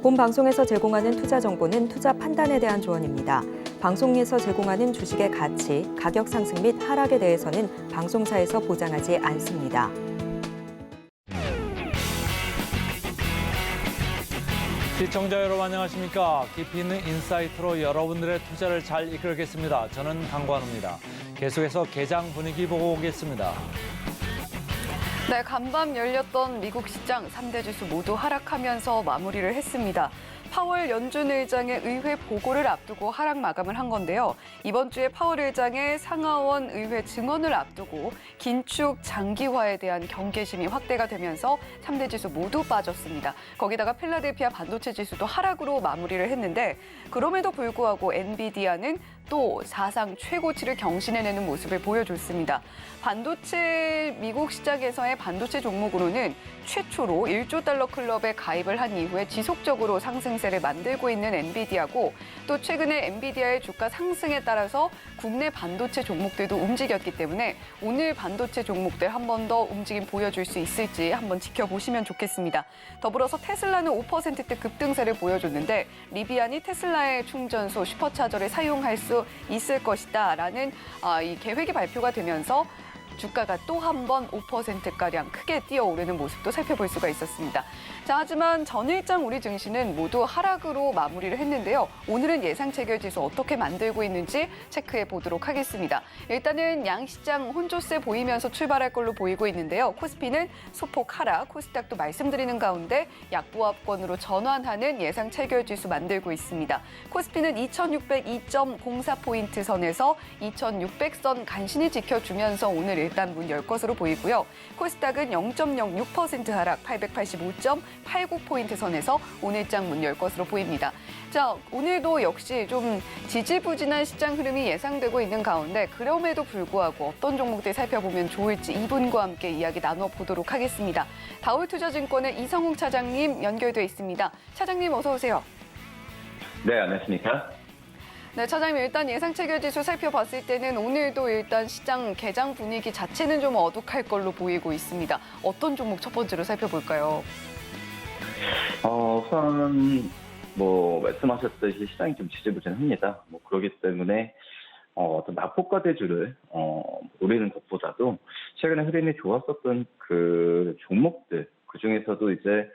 본 방송에서 제공하는 투자 정보는 투자 판단에 대한 조언입니다. 방송에서 제공하는 주식의 가치, 가격 상승 및 하락에 대해서는 방송사에서 보장하지 않습니다. 시청자 여러분 안녕하십니까? 깊이 있는 인사이트로 여러분들의 투자를 잘 이끌겠습니다. 저는 강관우입니다. 계속해서 개장 분위기 보고 오겠습니다. 네, 간밤 열렸던 미국 시장 3대 지수 모두 하락하면서 마무리를 했습니다. 파월 연준 의장의 의회 보고를 앞두고 하락 마감을 한 건데요. 이번 주에 파월 의장의 상하원 의회 증언을 앞두고 긴축 장기화에 대한 경계심이 확대가 되면서 3대 지수 모두 빠졌습니다. 거기다가 필라델피아 반도체 지수도 하락으로 마무리를 했는데 그럼에도 불구하고 엔비디아는 또 사상 최고치를 경신해내는 모습을 보여줬습니다. 반도체 미국 시장에서의 반도체 종목으로는 최초로 1조 달러 클럽에 가입을 한 이후에 지속적으로 상승세를 만들고 있는 엔비디아고 또 최근에 엔비디아의 주가 상승에 따라서 국내 반도체 종목들도 움직였기 때문에 오늘 반도체 종목들 한 번 더 움직임 보여줄 수 있을지 한번 지켜보시면 좋겠습니다. 더불어서 테슬라는 5%대 급등세를 보여줬는데 리비안이 테슬라의 충전소 슈퍼차저를 사용할 수 있을 것이다라는 이 계획이 발표가 되면서 주가가 또 한 번 5%가량 크게 뛰어오르는 모습도 살펴볼 수가 있었습니다. 자, 하지만 전일장 우리 증시는 모두 하락으로 마무리를 했는데요. 오늘은 예상 체결지수 어떻게 만들고 있는지 체크해 보도록 하겠습니다. 일단은 양시장 혼조세 보이면서 출발할 걸로 보이고 있는데요. 코스피는 소폭 하락, 코스닥도 말씀드리는 가운데 약보합권으로 전환하는 예상 체결지수 만들고 있습니다. 코스피는 2602.04포인트 선에서 2600선 간신히 지켜주면서 오늘 일단 문 열 것으로 보이고요. 코스닥은 0.06% 하락 885.89포인트 선에서 오늘장 문 열 것으로 보입니다. 자, 오늘도 역시 좀 지지부진한 시장 흐름이 예상되고 있는 가운데 그럼에도 불구하고 어떤 종목들 살펴보면 좋을지 이분과 함께 이야기 나눠보도록 하겠습니다. 다올투자증권의 이성웅 차장님 연결돼 있습니다. 차장님 어서 오세요. 네, 안녕하십니까? 네, 차장님 일단 예상 체결지수 살펴봤을 때는 오늘도 일단 시장 개장 분위기 자체는 좀 어둑할 걸로 보이고 있습니다. 어떤 종목 첫 번째로 살펴볼까요? 우선 말씀하셨듯이 시장이 좀 지지부진합니다. 그렇기 때문에 어떤 낙폭과대주를 노리는 것보다도 최근에 흐름이 좋았었던 그 종목들 그 중에서도 이제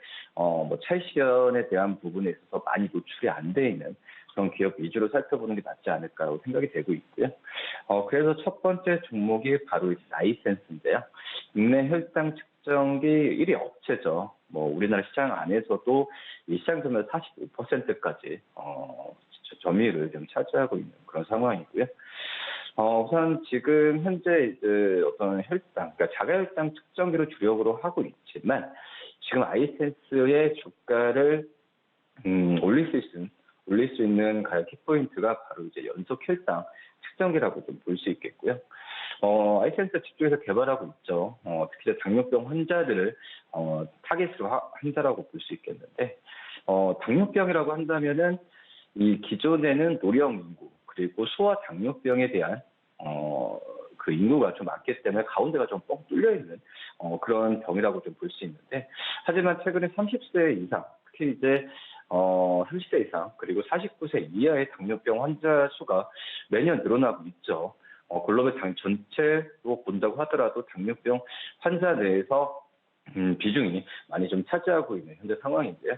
차익 실현에 대한 부분에 있어서 많이 노출이 안 돼 있는 그런 기업 위주로 살펴보는 게 낫지 않을까라고 생각이 되고 있고요. 그래서 첫 번째 종목이 바로 라이센스인데요. 국내 혈당 측정기 1위 업체죠. 우리나라 시장 안에서도 이 시장 점유율 45%까지 점유율을 좀 차지하고 있는 그런 상황이고요. 우선 지금 현재 이제 어떤 혈당, 그러니까 자가혈당 측정기를 주력으로 하고 있지만 지금 아이센스의 주가를 올릴 수 있는 가장 키포인트가 바로 이제 연속 혈당 측정기라고 좀 볼 수 있겠고요. 아이센스 집중해서 개발하고 있죠. 특히 당뇨병 환자들을 타겟으로 한다라고 볼 수 있겠는데, 당뇨병이라고 한다면은 이 기존에는 노령 인구 그리고 소아 당뇨병에 대한 그 인구가 좀 많기 때문에 가운데가 좀 뻥 뚫려 있는 그런 병이라고 좀 볼 수 있는데, 하지만 최근에 30세 이상, 특히 이제 30세 이상 그리고 49세 이하의 당뇨병 환자 수가 매년 늘어나고 있죠. 글로벌 당 전체로 본다고 하더라도 당뇨병 환자 내에서 비중이 많이 좀 차지하고 있는 현재 상황인데요.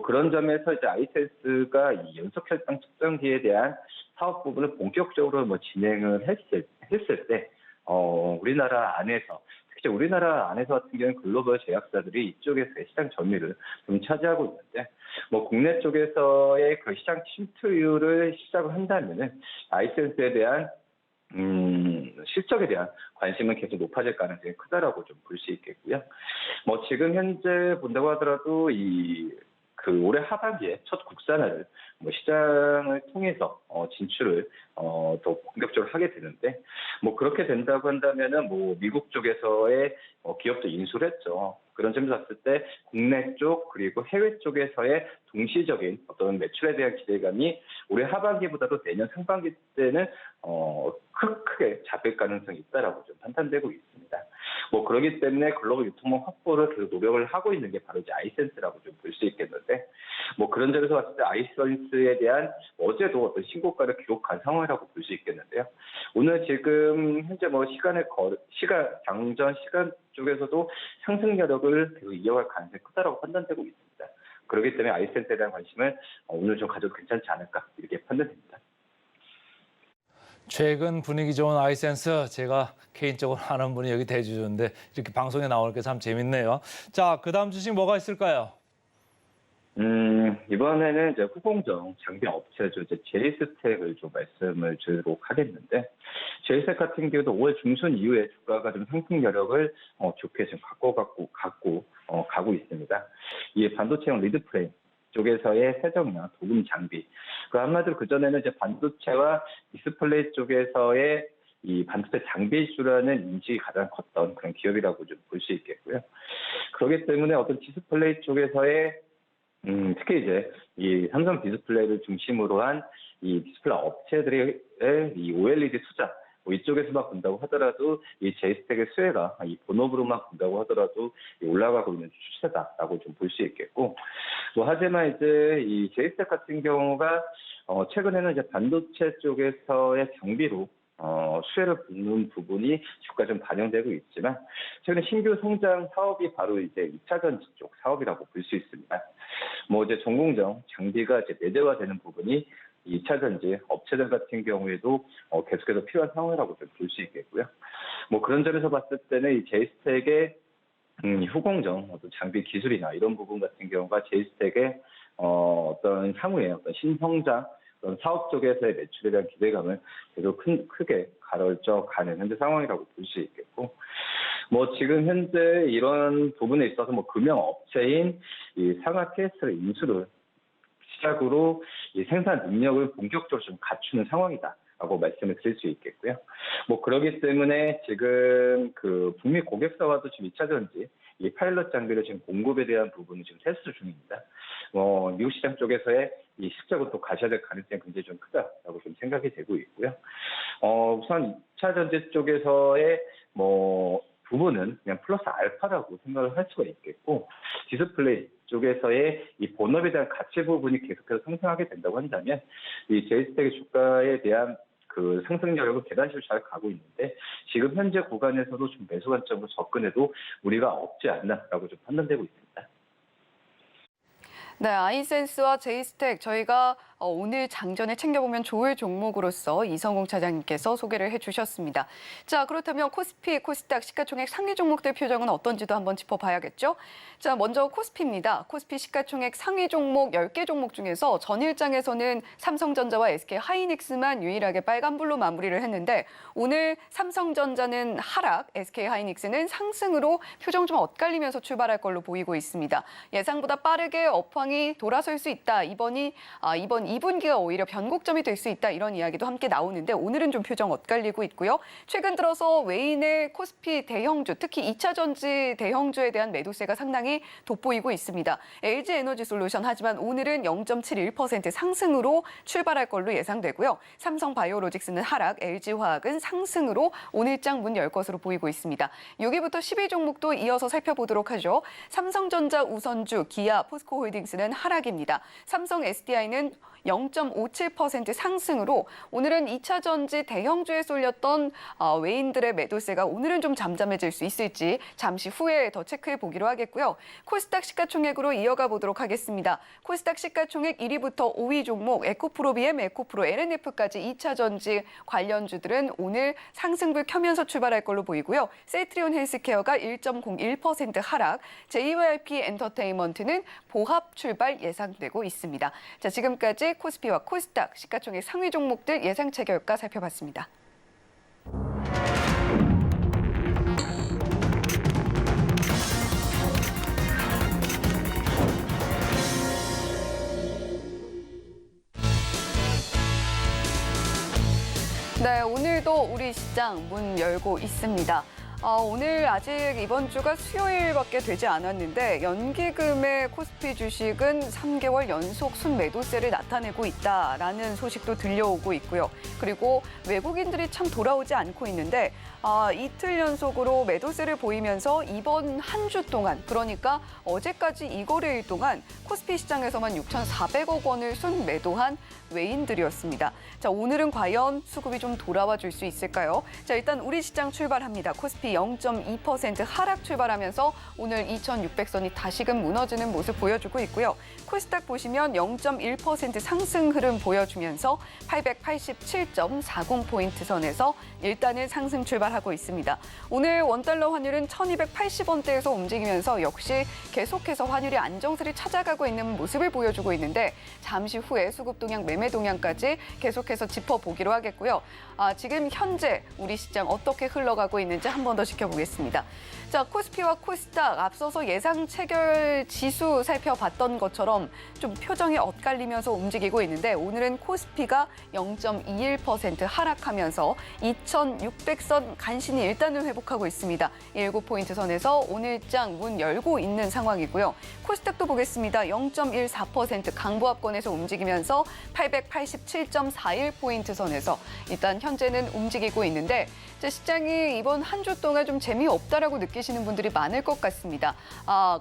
그런 점에서 이제 아이센스가 이 연속 혈당 측정기에 대한 사업 부분을 본격적으로 진행을 했을 때 우리나라 안에서 특히 우리나라 안에서 같은 경우는 글로벌 제약사들이 이쪽에서의 시장 점유율을 좀 차지하고 있는데 국내 쪽에서의 그 시장 침투율을 시작을 한다면은 아이센스에 대한 실적에 대한 관심은 계속 높아질 가능성이 크다라고 좀 볼 수 있겠고요. 지금 현재 본다고 하더라도 올해 하반기에 첫 국산화를 시장을 통해서 진출을 더 본격적으로 하게 되는데 그렇게 된다고 한다면은 미국 쪽에서의 기업도 인수를 했죠. 그런 점에서 봤을 때 국내 쪽 그리고 해외 쪽에서의 동시적인 어떤 매출에 대한 기대감이 올해 하반기보다도 내년 상반기 때는 크게 잡힐 가능성이 있다라고 좀 판단되고 있습니다. 뭐 그렇기 때문에 글로벌 유통망 확보를 계속 노력을 하고 있는 게 바로 이제 아이센스라고 좀 볼 수 있겠는데, 뭐 그런 점에서 봤을 때 아이센스에 대한 어제도 어떤 신고가를 기록한 상황이라고 볼 수 있겠는데요. 오늘 지금 현재 뭐 장전 시간 쪽에서도 상승 여력을 계속 이어갈 가능성이 크다라고 판단되고 있습니다. 그렇기 때문에 아이센스에 대한 관심을 오늘 좀 가져도 괜찮지 않을까 이렇게 판단됩니다. 최근 분위기 좋은 아이센스, 제가 개인적으로 아는 분이 여기 대주주인데 이렇게 방송에 나오니까 참 재밌네요. 자, 그다음 주식 뭐가 있을까요? 이번에는 이제 후공정 장비 업체죠. 이제 제이스텍을 좀 말씀을 드리도록 하겠는데, 제이스텍 같은 경우도 5월 중순 이후에 주가가 좀 상승 여력을 좋게 지금 가고 있습니다. 이 반도체용 리드 프레임 쪽에서의 세정량, 도금 장비. 한마디로 그전에는 이제 반도체와 디스플레이 쪽에서의 이 반도체 장비주라는 인식이 가장 컸던 그런 기업이라고 좀 볼 수 있겠고요. 그렇기 때문에 어떤 디스플레이 쪽에서의 특히 이제 이 삼성 디스플레이를 중심으로 한 이 디스플레이 업체들의 이 OLED 투자, 뭐 이쪽에서만 본다고 하더라도 이 제이스텍의 수혜가 이 본업으로만 본다고 하더라도 올라가고 있는 추세다라고 좀 볼 수 있겠고, 뭐 하지만 이제 이 제이스텍 같은 경우가 최근에는 이제 반도체 쪽에서의 장비로 수혜를 보는 부분이 주가 좀 반영되고 있지만, 최근에 신규 성장 사업이 바로 이제 2차 전지 쪽 사업이라고 볼 수 있습니다. 뭐 이제 전공정 장비가 이제 내재화되는 부분이 2차 전지 업체들 같은 경우에도 계속해서 필요한 상황이라고 좀 볼 수 있겠고요. 뭐 그런 점에서 봤을 때는 이 제이스텍의 후공정 어떤 장비 기술이나 이런 부분 같은 경우가 제이스텍의 어떤 향후의 어떤 신성장 그런 사업 쪽에서의 매출에 대한 기대감을 계속 크게 가로저가는 현재 상황이라고 볼 수 있겠고, 뭐 지금 현재 이런 부분에 있어서 뭐 금융 업체인 이 상하 TS를 인수를 시작으로 이 생산 능력을 본격적으로 좀 갖추는 상황이다라고 말씀을 드릴 수 있겠고요. 뭐 그렇기 때문에 지금 그 북미 고객사와도 지금 2차 전지 이 파일럿 장비를 지금 공급에 대한 부분을 지금 테스트 중입니다. 미국 시장 쪽에서의 이 실적으로 또 가셔야 될 가능성이 굉장히 좀 크다라고 좀 생각이 되고 있고요. 우선 2차 전지 쪽에서의 뭐 부분은 그냥 플러스 알파라고 생각을 할 수가 있겠고, 디스플레이 쪽에서의 이 본업에 대한 가치 부분이 계속해서 상승하게 된다고 한다면 이 제이스텍의 주가에 대한 그 상승 여력은 계단식으로 잘 가고 있는데, 지금 현재 구간에서도 좀 매수 관점으로 접근해도 무리가 없지 않나라고 좀 판단되고 있습니다. 네, 아이센스와 제이스텍 저희가 오늘 장전에 챙겨보면 좋을 종목으로서 이성공 차장님께서 소개를 해주셨습니다. 자, 그렇다면 코스피, 코스닥 시가총액 상위 종목들 표정은 어떤지도 한번 짚어봐야겠죠? 자, 먼저 코스피입니다. 코스피 시가총액 상위 종목 10개 종목 중에서 전일장에서는 삼성전자와 SK하이닉스만 유일하게 빨간불로 마무리를 했는데, 오늘 삼성전자는 하락, SK하이닉스는 상승으로 표정 좀 엇갈리면서 출발할 걸로 보이고 있습니다. 예상보다 빠르게 업황이 돌아설 수 있다. 이번 2분기가 오히려 변곡점이 될 수 있다. 이런 이야기도 함께 나오는데, 오늘은 좀 표정 엇갈리고 있고요. 최근 들어서 외인의 코스피 대형주, 특히 2차 전지 대형주에 대한 매도세가 상당히 돋보이고 있습니다. LG에너지솔루션 하지만 오늘은 0.71% 상승으로 출발할 걸로 예상되고요. 삼성바이오로직스는 하락, LG화학은 상승으로 오늘장 문 열 것으로 보이고 있습니다. 6위부터 10위 종목도 이어서 살펴보도록 하죠. 삼성전자 우선주, 기아, 포스코홀딩스는 하락입니다. 삼성 SDI는 0.57% 상승으로 오늘은 2차 전지 대형주에 쏠렸던 외인들의 매도세가 오늘은 좀 잠잠해질 수 있을지 잠시 후에 더 체크해 보기로 하겠고요. 코스닥 시가총액으로 이어가 보도록 하겠습니다. 코스닥 시가총액 1위부터 5위 종목 에코프로비엠, 에코프로, LNF까지 2차 전지 관련주들은 오늘 상승불 켜면서 출발할 걸로 보이고요. 세트리온 헬스케어가 1.01% 하락, JYP 엔터테인먼트는 보합 출발 예상되고 있습니다. 자, 지금까지 코스피와 코스닥 시가총액 상위 종목들 예상치 결과 살펴봤습니다. 네, 오늘도 우리 시장 문 열고 있습니다. 오늘 아직 이번 주가 수요일밖에 되지 않았는데 연기금의 코스피 주식은 3개월 연속 순매도세를 나타내고 있다라는 소식도 들려오고 있고요. 그리고 외국인들이 참 돌아오지 않고 있는데 이틀 연속으로 매도세를 보이면서 이번 한 주 동안, 그러니까 어제까지 이 거래일 동안 코스피 시장에서만 6,400억 원을 순매도한 외인들이었습니다. 자, 오늘은 과연 수급이 좀 돌아와 줄 수 있을까요? 자, 일단 우리 시장 출발합니다. 코스피 0.2% 하락 출발하면서 오늘 2,600선이 다시금 무너지는 모습 보여주고 있고요. 코스닥 보시면 0.1% 상승 흐름 보여주면서 887.40포인트 선에서 일단은 상승 출발하고 있습니다. 오늘 원달러 환율은 1,280원대에서 움직이면서 역시 계속해서 환율이 안정세를 찾아가고 있는 모습을 보여주고 있는데 잠시 후에 수급 동향, 매매 동향까지 계속해서 짚어보기로 하겠고요. 지금 현재 우리 시장 어떻게 흘러가고 있는지 한 번 더 지켜보겠습니다. 자, 코스피와 코스닥 앞서서 예상 체결 지수 살펴봤던 것처럼 좀 표정이 엇갈리면서 움직이고 있는데 오늘은 코스피가 0.21% 하락하면서 2,600선 간신히 일단은 회복하고 있습니다. 7포인트 선에서 오늘장 문 열고 있는 상황이고요. 코스닥도 보겠습니다. 0.14% 강보합권에서 움직이면서 887.41포인트 선에서 일단 현재는 움직이고 있는데 시장이 이번 한 주 동안 좀 재미없다라고 느끼시는 분들이 많을 것 같습니다.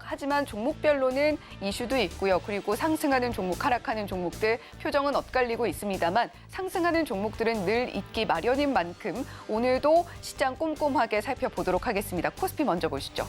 하지만 종목별로는 이슈도 있고요. 그리고 상승하는 종목, 하락하는 종목들 표정은 엇갈리고 있습니다만 상승하는 종목들은 늘 있기 마련인 만큼 오늘도 시장 꼼꼼하게 살펴보도록 하겠습니다. 코스피 먼저 보시죠.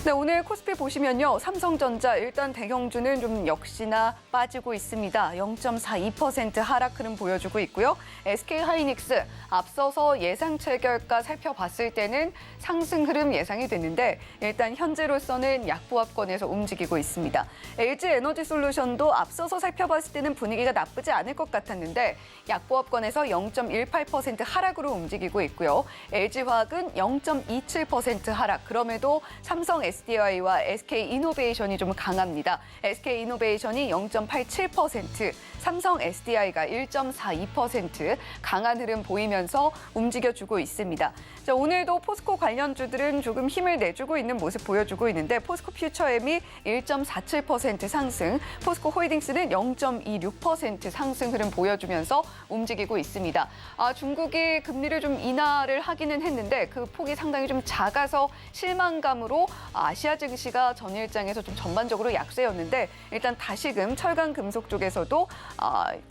네, 오늘 코스피 보시면요. 삼성전자 일단 대형주는 좀 역시나 빠지고 있습니다. 0.42% 하락 흐름 보여주고 있고요. SK하이닉스 앞서서 예상 체결가 살펴봤을 때는 상승 흐름 예상이 됐는데 일단 현재로서는 약보합권에서 움직이고 있습니다. LG에너지솔루션도 앞서서 살펴봤을 때는 분위기가 나쁘지 않을 것 같았는데 약보합권에서 0.18% 하락으로 움직이고 있고요. LG화학은 0.27% 하락. 그럼에도 삼성 SDI와 SK이노베이션이 좀 강합니다. SK이노베이션이 0.87%, 삼성 SDI가 1.42% 강한 흐름 보이면서 움직여주고 있습니다. 자, 오늘도 포스코 관련주들은 조금 힘을 내주고 있는 모습 보여주고 있는데 포스코 퓨처엠이 1.47% 상승, 포스코 홀딩스는 0.26% 상승 흐름 보여주면서 움직이고 있습니다. 중국이 금리를 좀 인하를 하기는 했는데 그 폭이 상당히 좀 작아서 실망감으로 아시아 증시가 전일장에서 좀 전반적으로 약세였는데 일단 다시금 철강 금속 쪽에서도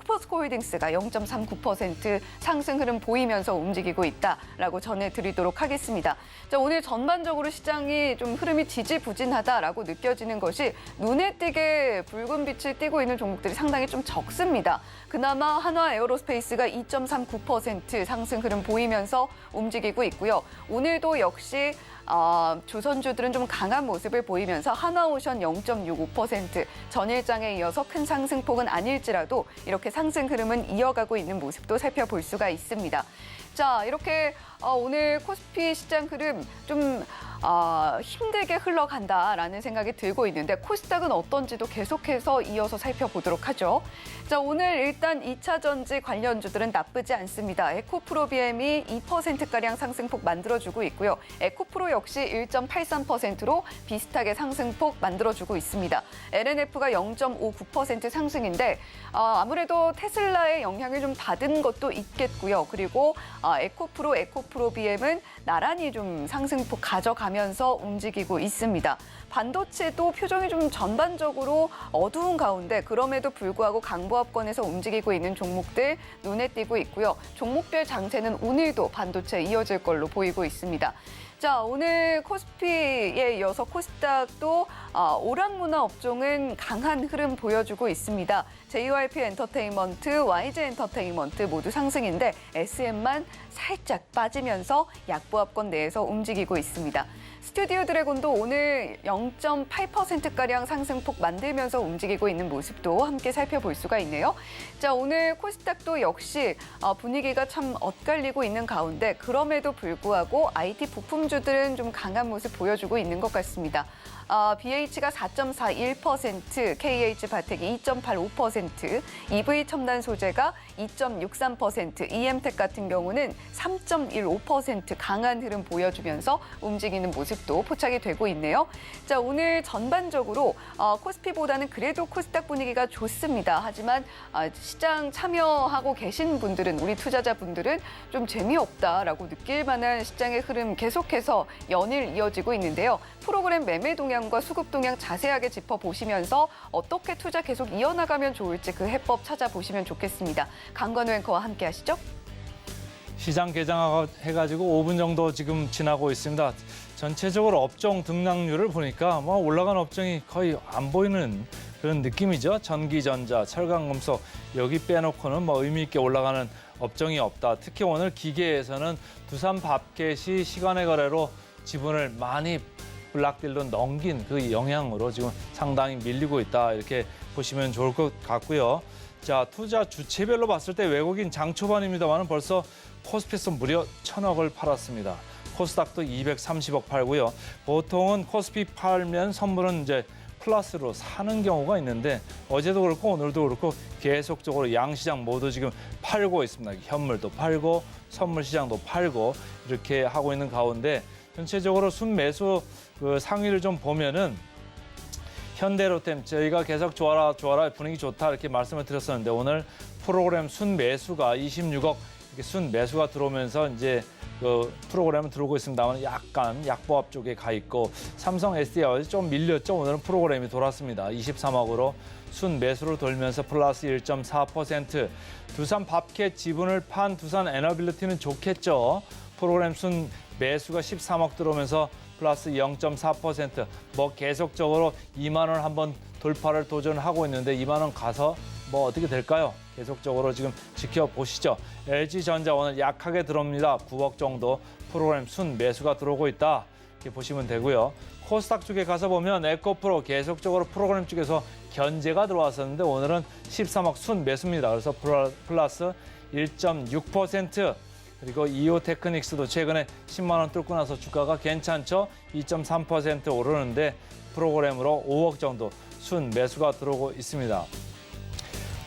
포스코 홀딩스가 0.39% 상승 흐름 보이면서 움직이고 있다라고 전해드리도록 하겠습니다. 자, 오늘 전반적으로 시장이 좀 흐름이 지지부진하다라고 느껴지는 것이 눈에 띄게 붉은 빛을 띠고 있는 종목들이 상당히 좀 적습니다. 그나마 한화 에어로스페이스가 2.39% 상승 흐름 보이면서 움직이고 있고요. 오늘도 역시 조선주들은 좀 강한 모습을 보이면서 한화오션 0.65%, 전일장에 이어서 큰 상승폭은 아닐지라도 이렇게 상승 흐름은 이어가고 있는 모습도 살펴볼 수가 있습니다. 자, 이렇게 오늘 코스피 시장 흐름 좀 힘들게 흘러간다라는 생각이 들고 있는데 코스닥은 어떤지도 계속해서 이어서 살펴보도록 하죠. 자, 오늘 일단 2차 전지 관련주들은 나쁘지 않습니다. 에코프로비엠이 2%가량 상승폭 만들어주고 있고요. 에코프로 역시 1.83%로 비슷하게 상승폭 만들어주고 있습니다. LNF가 0.59% 상승인데 아무래도 테슬라의 영향을 좀 받은 것도 있겠고요. 그리고 에코프로비엠은 나란히 좀 상승폭 가져가면서 움직이고 있습니다. 반도체도 표정이 좀 전반적으로 어두운 가운데 그럼에도 불구하고 강보합권에서 움직이고 있는 종목들 눈에 띄고 있고요. 종목별 장세는 오늘도 반도체 이어질 걸로 보이고 있습니다. 자, 오늘 코스피에 이어서 코스닥도 오락문화 업종은 강한 흐름 보여주고 있습니다. JYP 엔터테인먼트, YG 엔터테인먼트 모두 상승인데 SM만 살짝 빠지면서 약보합권 내에서 움직이고 있습니다. 스튜디오 드래곤도 오늘 0.8%가량 상승폭 만들면서 움직이고 있는 모습도 함께 살펴볼 수가 있네요. 자, 오늘 코스닥도 역시 분위기가 참 엇갈리고 있는 가운데 그럼에도 불구하고 IT 부품주들은 좀 강한 모습 보여주고 있는 것 같습니다. BH가 4.41%, KH 바텍이 2.85%, EV 첨단 소재가 2.63%, EM텍 같은 경우는 3.15% 강한 흐름 보여주면서 움직이는 모습도 포착이 되고 있네요. 자, 오늘 전반적으로 코스피보다는 그래도 코스닥 분위기가 좋습니다. 하지만 시장 참여하고 계신 분들은, 우리 투자자분들은 좀 재미없다라고 느낄 만한 시장의 흐름 계속해서 연일 이어지고 있는데요. 프로그램 매매 동향과 수급 동향 자세하게 짚어보시면서 어떻게 투자 계속 이어나가면 좋을지 그 해법 찾아보시면 좋겠습니다. 강관우 앵커와 함께 하시죠. 시장 개장해가지고 5분 정도 지금 지나고 있습니다. 전체적으로 업종 등락률을 보니까 뭐 올라간 업종이 거의 안 보이는 그런 느낌이죠. 전기전자, 철강금속 여기 빼놓고는 뭐 의미 있게 올라가는 업종이 없다. 특히 오늘 기계에서는 두산밥켓이 시간의 거래로 지분을 많이 블락딜로 넘긴 그 영향으로 지금 상당히 밀리고 있다. 이렇게 보시면 좋을 것 같고요. 자, 투자 주체별로 봤을 때 외국인 장 초반입니다만 벌써 코스피에서 무려 1,000억을 팔았습니다. 코스닥도 230억 팔고요. 보통은 코스피 팔면 선물은 이제 플러스로 사는 경우가 있는데 어제도 그렇고 오늘도 그렇고 계속적으로 양시장 모두 지금 팔고 있습니다. 현물도 팔고 선물 시장도 팔고 이렇게 하고 있는 가운데 전체적으로 순매수 그 상위를 좀 보면은 현대로템 저희가 계속 좋아라 분위기 좋다 이렇게 말씀을 드렸었는데 오늘 프로그램 순매수가 26억 이렇게 순매수가 들어오면서 이제 그 프로그램은 들어오고 있습니다만 약간 약보합 쪽에 가 있고 삼성 SDI 좀 밀렸죠. 오늘은 프로그램이 돌았습니다. 23억으로 순매수로 돌면서 플러스 1.4%. 두산 밥켓 지분을 판 두산 에너빌리티는 좋겠죠. 프로그램 순매수가 13억 들어오면서 플러스 0.4%. 뭐 계속적으로 2만 원 한번 돌파를 도전하고 있는데 2만 원 가서 뭐 어떻게 될까요? 계속적으로 지금 지켜보시죠. LG전자 오늘 약하게 들어옵니다. 9억 정도 프로그램 순매수가 들어오고 있다. 이렇게 보시면 되고요. 코스닥 쪽에 가서 보면 에코프로 계속적으로 프로그램 쪽에서 견제가 들어왔었는데 오늘은 13억 순매수입니다. 그래서 플러스 1.6%. 그리고 이오테크닉스도 최근에 10만 원 뚫고 나서 주가가 괜찮죠? 2.3% 오르는데 프로그램으로 5억 정도 순매수가 들어오고 있습니다.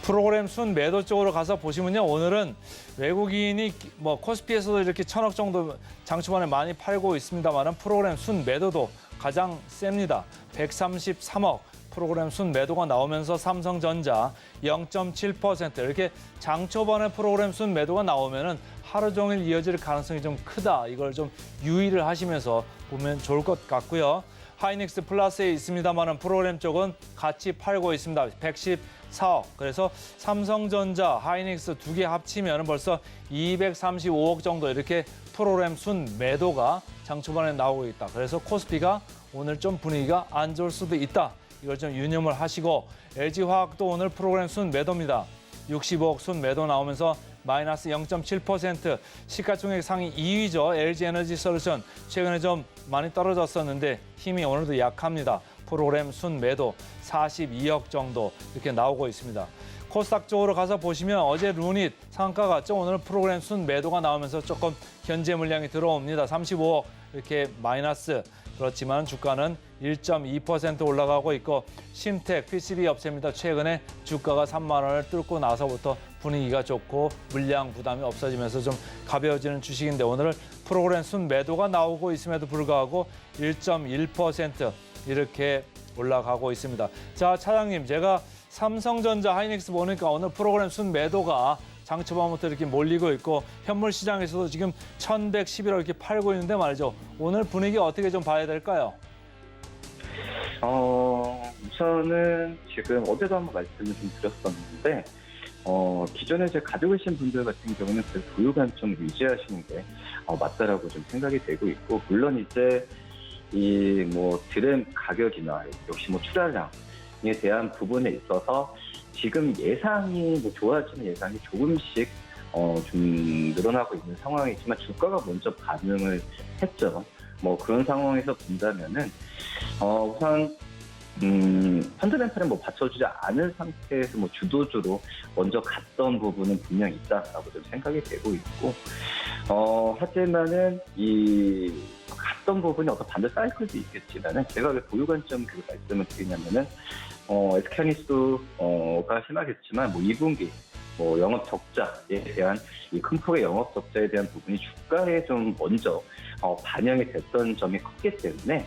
프로그램 순매도 쪽으로 가서 보시면요. 오늘은 외국인이 뭐 코스피에서도 이렇게 1,000억 정도 장 초반에 많이 팔고 있습니다만 프로그램 순매도도 가장 셉니다. 133억 프로그램 순매도가 나오면서 삼성전자 0.7% 이렇게 장 초반에 프로그램 순매도가 나오면은 하루 종일 이어질 가능성이 좀 크다. 이걸 좀 유의를 하시면서 보면 좋을 것 같고요. 하이닉스 플러스에 있습니다만 프로그램 쪽은 같이 팔고 있습니다. 114억. 그래서 삼성전자, 하이닉스 두 개 합치면 벌써 235억 정도 이렇게 프로그램 순매도가 장 초반에 나오고 있다. 그래서 코스피가 오늘 좀 분위기가 안 좋을 수도 있다. 이걸 좀 유념을 하시고 LG화학도 오늘 프로그램 순매도입니다. 65억 순매도 나오면서 마이너스 0.7% 시가총액 상위 2위죠. LG에너지솔루션 최근에 좀 많이 떨어졌었는데 힘이 오늘도 약합니다. 프로그램 순매도 42억 정도 이렇게 나오고 있습니다. 코스닥 쪽으로 가서 보시면 어제 루닛 상한가 같죠. 오늘 프로그램 순매도가 나오면서 조금 견제 물량이 들어옵니다. 35억 이렇게 마이너스. 그렇지만 주가는 1.2% 올라가고 있고 심텍 PCB 업체입니다. 최근에 주가가 3만 원을 뚫고 나서부터 분위기가 좋고 물량 부담이 없어지면서 좀 가벼워지는 주식인데 오늘 프로그램 순매도가 나오고 있음에도 불구하고 1.1% 이렇게 올라가고 있습니다. 자, 차장님, 제가 삼성전자, 하이닉스 보니까 오늘 프로그램 순매도가 장 초반부터 이렇게 몰리고 있고 현물 시장에서도 지금 1,111억 이렇게 팔고 있는데 말이죠. 오늘 분위기 어떻게 좀 봐야 될까요? 우선은 지금 어제도 한번 말씀을 좀 드렸었는데 기존에 이제 가지고 계신 분들 같은 경우는 그 보유관 좀 유지하시는 게 맞다라고 좀 생각이 되고 있고 물론 이제 이 뭐 드램 가격이나 역시 뭐 출하량에 대한 부분에 있어서 지금 예상이 뭐 좋아지는 예상이 조금씩 좀 늘어나고 있는 상황이지만 주가가 먼저 반응을 했죠. 뭐 그런 상황에서 본다면은 우선 펀더멘탈은 뭐 받쳐주지 않은 상태에서 뭐 주도주로 먼저 갔던 부분은 분명히 있다라고 좀 생각이 되고 있고, 하지만은 이 갔던 부분이 어떤 반대 사이클도 있겠지만은 제가 왜 보유 관점 그 말씀을 드리냐면은 SK하이닉스가 심하겠지만 뭐 2분기 뭐 영업 적자에 대한 이 큰 폭의 영업 적자에 대한 부분이 주가에 좀 먼저 반영이 됐던 점이 컸기 때문에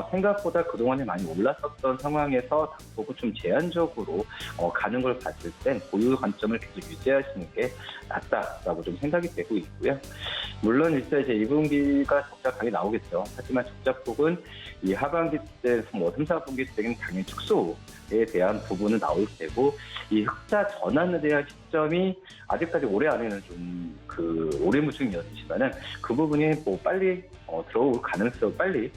생각보다 그동안에 많이 올랐었던 상황에서 닥보고 좀 제한적으로 가는 걸 봤을 땐 보유 관점을 계속 유지하시는 게 낫다라고 좀 생각이 되고 있고요. 물론 일단 이제 2분기가 적자 강이 나오겠죠. 하지만 적자폭은 이 하반기 때, 뭐 3, 4분기 때는 당연히 축소에 대한 부분은 나올 테고, 이 흑자 전환에 대한 시점이 아직까지 올해 안에는 좀 오래무중이었지만은 그 부분이 뭐 빨리 들어올 가능성, 빨리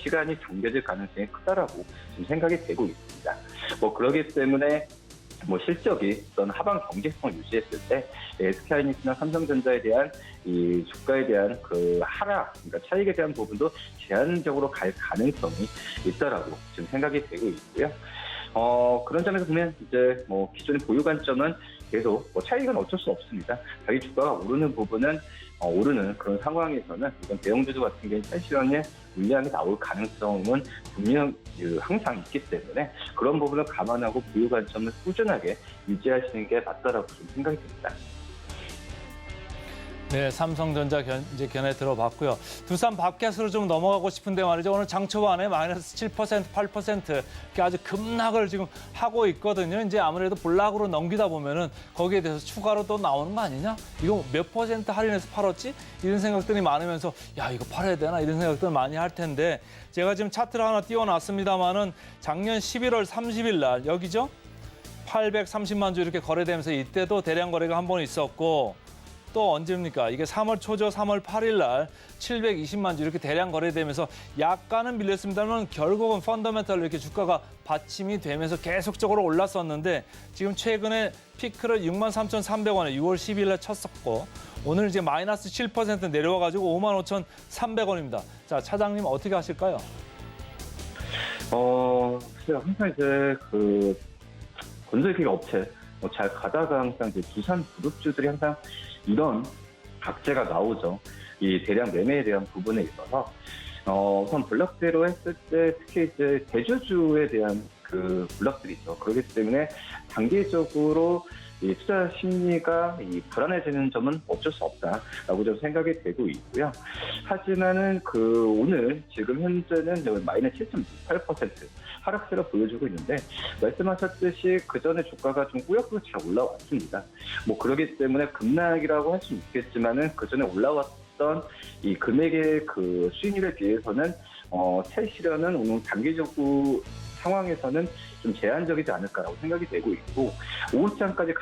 시간이 당겨질 가능성이 크다라고 좀 생각이 되고 있습니다. 뭐 그러기 때문에 뭐 실적이 어떤 하방 경제성을 유지했을 때 SK하이닉스나 삼성전자에 대한 이 주가에 대한 그 하락, 그러니까 차익에 대한 부분도 제한적으로 갈 가능성이 있다라고 지금 생각이 되고 있고요. 그런 점에서 보면 이제 뭐 기존의 보유 관점은 계속 뭐 차익은 어쩔 수 없습니다. 자기 주가가 오르는 부분은 오르는 그런 상황에서는 이건 대형주주 같은 경우에 차익실현의 물량이 나올 가능성은 분명 항상 있기 때문에 그런 부분을 감안하고 보유 관점을 꾸준하게 유지하시는 게 맞다라고 좀 생각이 듭니다. 네, 삼성전자 이제 견해 들어봤고요. 두산 바켓으로 좀 넘어가고 싶은데 말이죠. 오늘 장 초반에 마이너스 7%, 8% 이렇게 아주 급락을 지금 하고 있거든요. 이제 아무래도 볼락으로 넘기다 보면은 거기에 대해서 추가로 또 나오는 거 아니냐? 이거 몇 % 할인해서 팔았지? 이런 생각들이 많으면서 야, 이거 팔아야 되나? 이런 생각들 많이 할 텐데 제가 지금 차트를 하나 띄워놨습니다만은 작년 11월 30일 날 여기죠? 830만 주 이렇게 거래되면서 이때도 대량 거래가 한 번 있었고 또 언제입니까? 이게 3월 초죠. 3월 8일 날 720만 주 이렇게 대량 거래되면서 약간은 밀렸습니다만 결국은 펀더멘탈로 이렇게 주가가 받침이 되면서 계속적으로 올랐었는데 지금 최근에 피크를 63,300원에 6월 10일 날 쳤었고 오늘 이제 마이너스 7% 내려와가지고 55,300원입니다. 자, 차장님 어떻게 하실까요? 항상 이제 건설기계 업체 잘 가다가 항상 이제 두산 그룹주들이 항상 이런 각재가 나오죠. 이 대량 매매에 대한 부분에 있어서 우선 블록대로 했을 때 특히 이제 대주주에 대한 그 블록들이죠. 그렇기 때문에 단기적으로 이 투자 심리가 불안해지는 점은 어쩔 수 없다라고 좀 생각이 되고 있고요. 하지만은 오늘 지금 현재는 마이너스 7.68% 하락세를 보여주고 있는데 말씀하셨듯이 그 전에 주가가 좀 꾸역꾸역 잘 올라왔습니다. 뭐 그렇기 때문에 급락이라고 할 수는 있겠지만은 그 전에 올라왔던 이 금액의 그 수익률에 비해서는 차익 실현은 오늘 단기적으로 상황에서는 좀 제한적이지 않을까라고 생각이 되고 있고 5장까지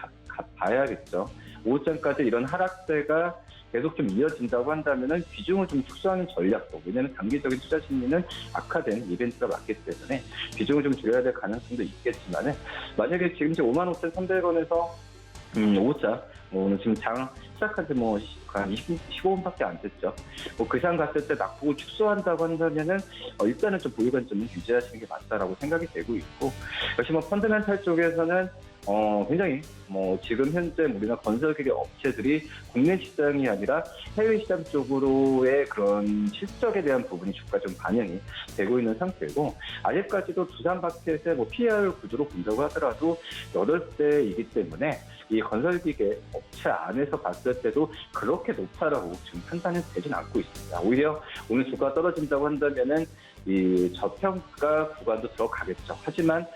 봐야겠죠. 5장까지 이런 하락세가 계속 좀 이어진다고 한다면은 비중을 좀 축소하는 전략도, 왜냐하면 단기적인 투자 심리는 악화된 이벤트가 맞기 때문에 비중을 좀 줄여야 될 가능성도 있겠지만은 만약에 지금 이제 55,300원에서 5자 오늘 지금 장 시작한 지 한 15분밖에 안 됐죠. 그 이상 갔을 때 낙폭을 축소한다고 한다면은 일단은 좀 보유 관점을 유지하시는 게 맞다라고 생각이 되고 있고, 역시 펀더멘탈 쪽에서는 굉장히 지금 현재 우리나라 건설기계 업체들이 국내 시장이 아니라 해외 시장 쪽으로의 그런 실적에 대한 부분이 주가 좀 반영이 되고 있는 상태고, 아직까지도 두산 바켓의 PER 구조로 본다고 하더라도 8배이기 때문에 이 건설기계 업체 안에서 봤을 때도 그렇게 높다라고 지금 판단이 되진 않고 있습니다. 오히려 오늘 주가가 떨어진다고 한다면은 이 저평가 구간도 들어가겠죠. 하지만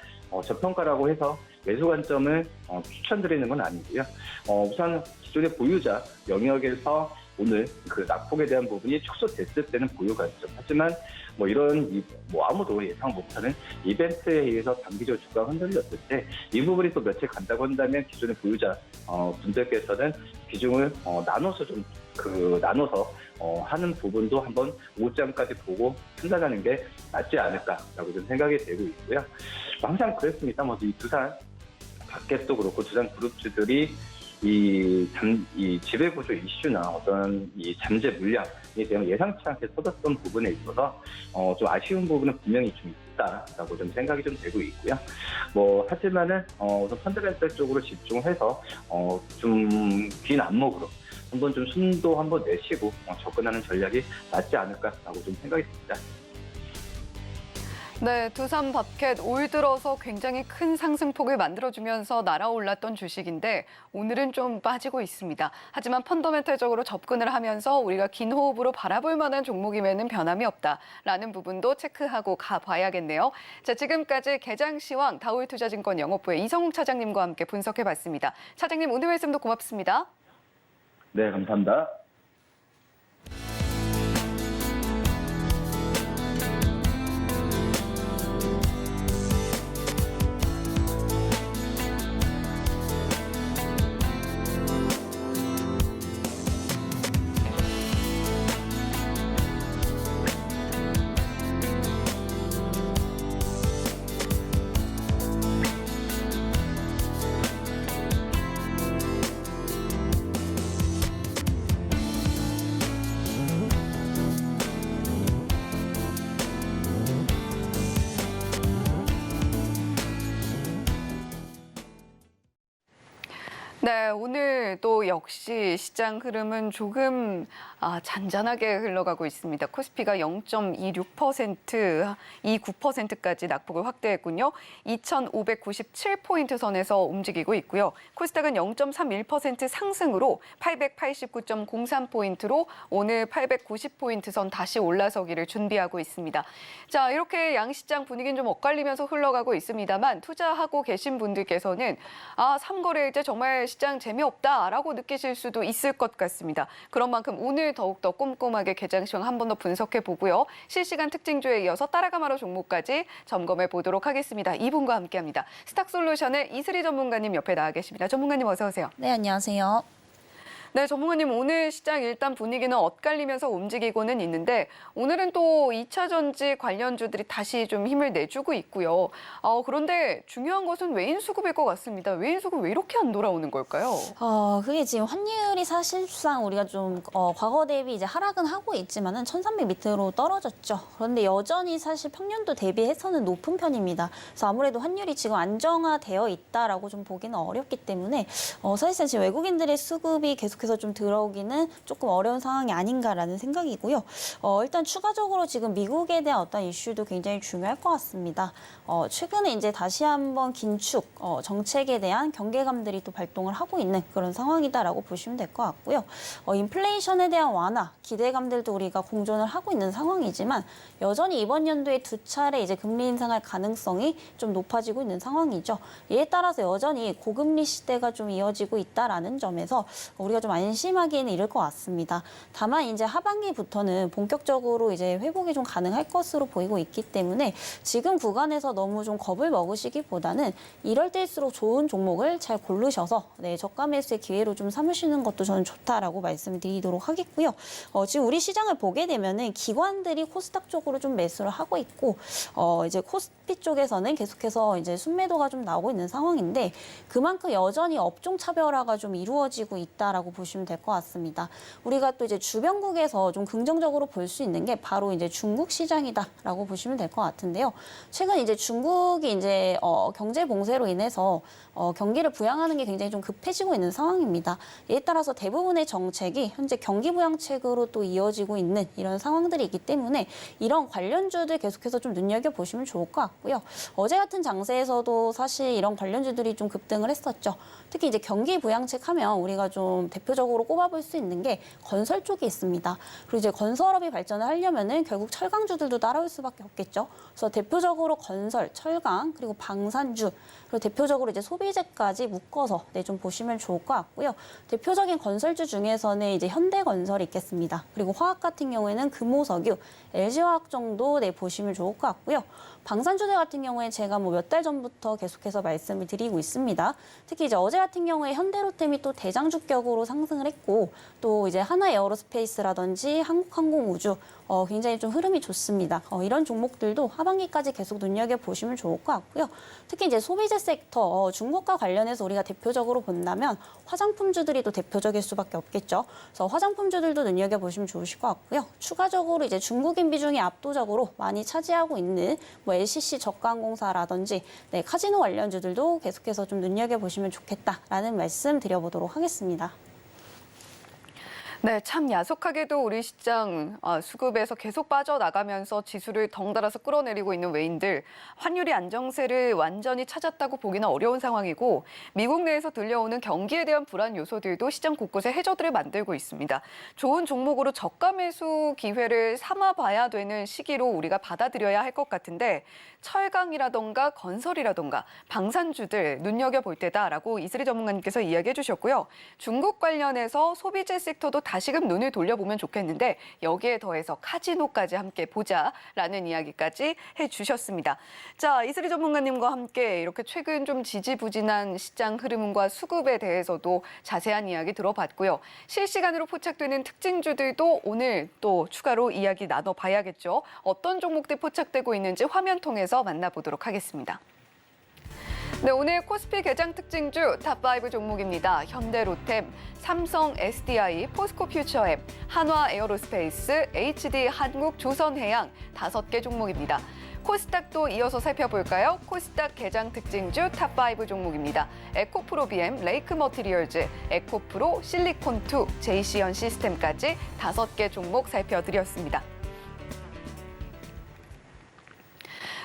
저평가라고 해서 매수 관점을 추천드리는 건 아니고요. 우선 기존의 보유자 영역에서 오늘 그 낙폭에 대한 부분이 축소됐을 때는 보유 관점. 하지만 이런 아무도 예상 못하는 이벤트에 의해서 단기적으로 주가가 흔들렸을 때 이 부분이 또 며칠 간다고 한다면 기존의 보유자 분들께서는 비중을 나눠서 하는 부분도 한번 5장까지 보고 판단하는 게 낫지 않을까라고 좀 생각이 되고 있고요. 항상 그랬습니다. 이 두산 바켓도 그렇고 두산 그룹주들이 이 지배구조 이슈나 어떤 이 잠재 물량에 제가 예상치 않게 터졌던 부분에 있어서 좀 아쉬운 부분은 분명히 좀 있다라고 좀 생각이 좀 되고 있고요. 하지만은 우선 펀더멘털 쪽으로 집중해서 좀 긴 안목으로 한번 좀 숨도 한번 내쉬고 접근하는 전략이 낫지 않을까라고 좀 생각이 듭니다. 네, 두산바켓 올 들어서 굉장히 큰 상승폭을 만들어주면서 날아올랐던 주식인데 오늘은 좀 빠지고 있습니다. 하지만 펀더멘털적으로 접근을 하면서 우리가 긴 호흡으로 바라볼 만한 종목임에는 변함이 없다라는 부분도 체크하고 가봐야겠네요. 자, 지금까지 개장시황 다올투자증권 영업부의 이성욱 차장님과 함께 분석해봤습니다. 차장님, 오늘 말씀도 고맙습니다. 네, 감사합니다. 네, 오늘 또 역시 시장 흐름은 조금 잔잔하게 흘러가고 있습니다. 코스피가 0.26%, 29%까지 낙폭을 확대했군요. 2,597포인트 선에서 움직이고 있고요. 코스닥은 0.31% 상승으로 889.03포인트로 오늘 890포인트 선 다시 올라서기를 준비하고 있습니다. 자, 이렇게 양시장 분위기는 좀 엇갈리면서 흘러가고 있습니다만 투자하고 계신 분들께서는 삼거래일제 정말 시장 재미없다라고 느끼실 수도 있을 것 같습니다. 그런 만큼 오늘 더욱더 꼼꼼하게 개장 시황 한 번 더 분석해 보고요. 실시간 특징주에 이어서 따라가마로 종목까지 점검해 보도록 하겠습니다. 이분과 함께합니다. 스탁솔루션의 이슬희 전문가님 옆에 나와 계십니다. 전문가님 어서 오세요. 네, 안녕하세요. 네, 전문가님 오늘 시장 일단 분위기는 엇갈리면서 움직이고는 있는데 오늘은 또 2차 전지 관련주들이 다시 좀 힘을 내주고 있고요. 그런데 중요한 것은 외인 수급일 것 같습니다. 외인 수급 왜 이렇게 안 돌아오는 걸까요? 그게 지금 환율이 사실상 우리가 좀 과거 대비 이제 하락은 하고 있지만은 1,300 밑으로 떨어졌죠. 그런데 여전히 사실 평년도 대비해서는 높은 편입니다. 그래서 아무래도 환율이 지금 안정화되어 있다라고 좀 보기는 어렵기 때문에 사실상 지금 외국인들의 수급이 계속해서 좀 들어오기는 조금 어려운 상황이 아닌가라는 생각이고요. 일단 추가적으로 지금 미국에 대한 어떤 이슈도 굉장히 중요할 것 같습니다. 최근에 이제 다시 한번 긴축 정책에 대한 경계감들이 또 발동을 하고 있는 그런 상황이다라고 보시면 될 것 같고요. 인플레이션에 대한 완화 기대감들도 우리가 공존을 하고 있는 상황이지만 여전히 이번 연도에 2차례 이제 금리 인상할 가능성이 좀 높아지고 있는 상황이죠. 이에 따라서 여전히 고금리 시대가 좀 이어지고 있다라는 점에서 우리가 좀 안심하기에는 이를 것 같습니다. 다만 이제 하반기부터는 본격적으로 이제 회복이 좀 가능할 것으로 보이고 있기 때문에 지금 구간에서 너무 좀 겁을 먹으시기보다는 이럴 때일수록 좋은 종목을 잘 고르셔서 저가 매수의 기회로 좀 삼으시는 것도 저는 좋다라고 말씀드리도록 하겠고요. 지금 우리 시장을 보게 되면은 기관들이 코스닥 쪽으로 좀 매수를 하고 있고 이제 코스피 쪽에서는 계속해서 이제 순매도가 좀 나오고 있는 상황인데 그만큼 여전히 업종 차별화가 좀 이루어지고 있다라고 보시면 될 것 같습니다. 우리가 또 이제 주변국에서 좀 긍정적으로 볼 수 있는 게 바로 이제 중국 시장이다라고 보시면 될 것 같은데요. 최근 이제 중국이 이제 경제 봉쇄로 인해서 경기를 부양하는 게 굉장히 좀 급해지고 있는 상황입니다. 이에 따라서 대부분의 정책이 현재 경기 부양책으로 또 이어지고 있는 이런 상황들이 있기 때문에 이런 관련주들 계속해서 좀 눈여겨보시면 좋을 것 같고요. 어제 같은 장세에서도 사실 이런 관련주들이 좀 급등을 했었죠. 특히 이제 경기 부양책 하면 우리가 좀 대표적으로 꼽아볼 수 있는 게 건설 쪽이 있습니다. 그리고 이제 건설업이 발전을 하려면은 결국 철강주들도 따라올 수밖에 없겠죠. 그래서 대표적으로 건설, 철강, 그리고 방산주, 그리고 대표적으로 이제 소비재까지 묶어서 좀 보시면 좋을 것 같고요. 대표적인 건설주 중에서는 이제 현대건설이 있겠습니다. 그리고 화학 같은 경우에는 금호석유, LG화학 정도 보시면 좋을 것 같고요. 방산주들 같은 경우에 제가 뭐 몇 달 전부터 계속해서 말씀을 드리고 있습니다. 특히 이제 어제 같은 경우에 현대로템이 또 대장주격으로 상승을 했고 또 이제 하나에어로스페이스라든지 한국항공우주 굉장히 좀 흐름이 좋습니다. 이런 종목들도 하반기까지 계속 눈여겨보시면 좋을 것 같고요. 특히 이제 소비재 섹터, 중국과 관련해서 우리가 대표적으로 본다면 화장품주들이 또 대표적일 수밖에 없겠죠. 그래서 화장품주들도 눈여겨보시면 좋으실 것 같고요. 추가적으로 이제 중국인 비중이 압도적으로 많이 차지하고 있는 뭐 LCC 저가항공사라든지 네, 카지노 관련주들도 계속해서 좀 눈여겨보시면 좋겠다라는 말씀 드려보도록 하겠습니다. 네, 참 야속하게도 우리 시장 수급에서 계속 빠져나가면서 지수를 덩달아서 끌어내리고 있는 외인들, 환율이 안정세를 완전히 찾았다고 보기는 어려운 상황이고 미국 내에서 들려오는 경기에 대한 불안 요소들도 시장 곳곳에 해저들을 만들고 있습니다. 좋은 종목으로 저가 매수 기회를 삼아봐야 되는 시기로 우리가 받아들여야 할 것 같은데 철강이라던가 건설이라던가 방산주들 눈여겨볼 때다라고 이슬희 전문가님께서 이야기해 주셨고요. 중국 관련해서 소비재 섹터도 다시금 눈을 돌려보면 좋겠는데 여기에 더해서 카지노까지 함께 보자라는 이야기까지 해주셨습니다. 자, 이슬희 전문가님과 함께 이렇게 최근 좀 지지부진한 시장 흐름과 수급에 대해서도 자세한 이야기 들어봤고요. 실시간으로 포착되는 특징주들도 오늘 또 추가로 이야기 나눠봐야겠죠. 어떤 종목들 포착되고 있는지 화면 통해서 만나보도록 하겠습니다. 네, 오늘 코스피 개장 특징주 탑5 종목입니다. 현대로템, 삼성 SDI, 포스코퓨처엠, 한화에어로스페이스, HD한국조선해양 5개 종목입니다. 코스닥도 이어서 살펴볼까요? 코스닥 개장 특징주 탑5 종목입니다. 에코프로비엠, 레이크머티리얼즈, 에코프로, 실리콘2, JC현 시스템까지 5개 종목 살펴드렸습니다.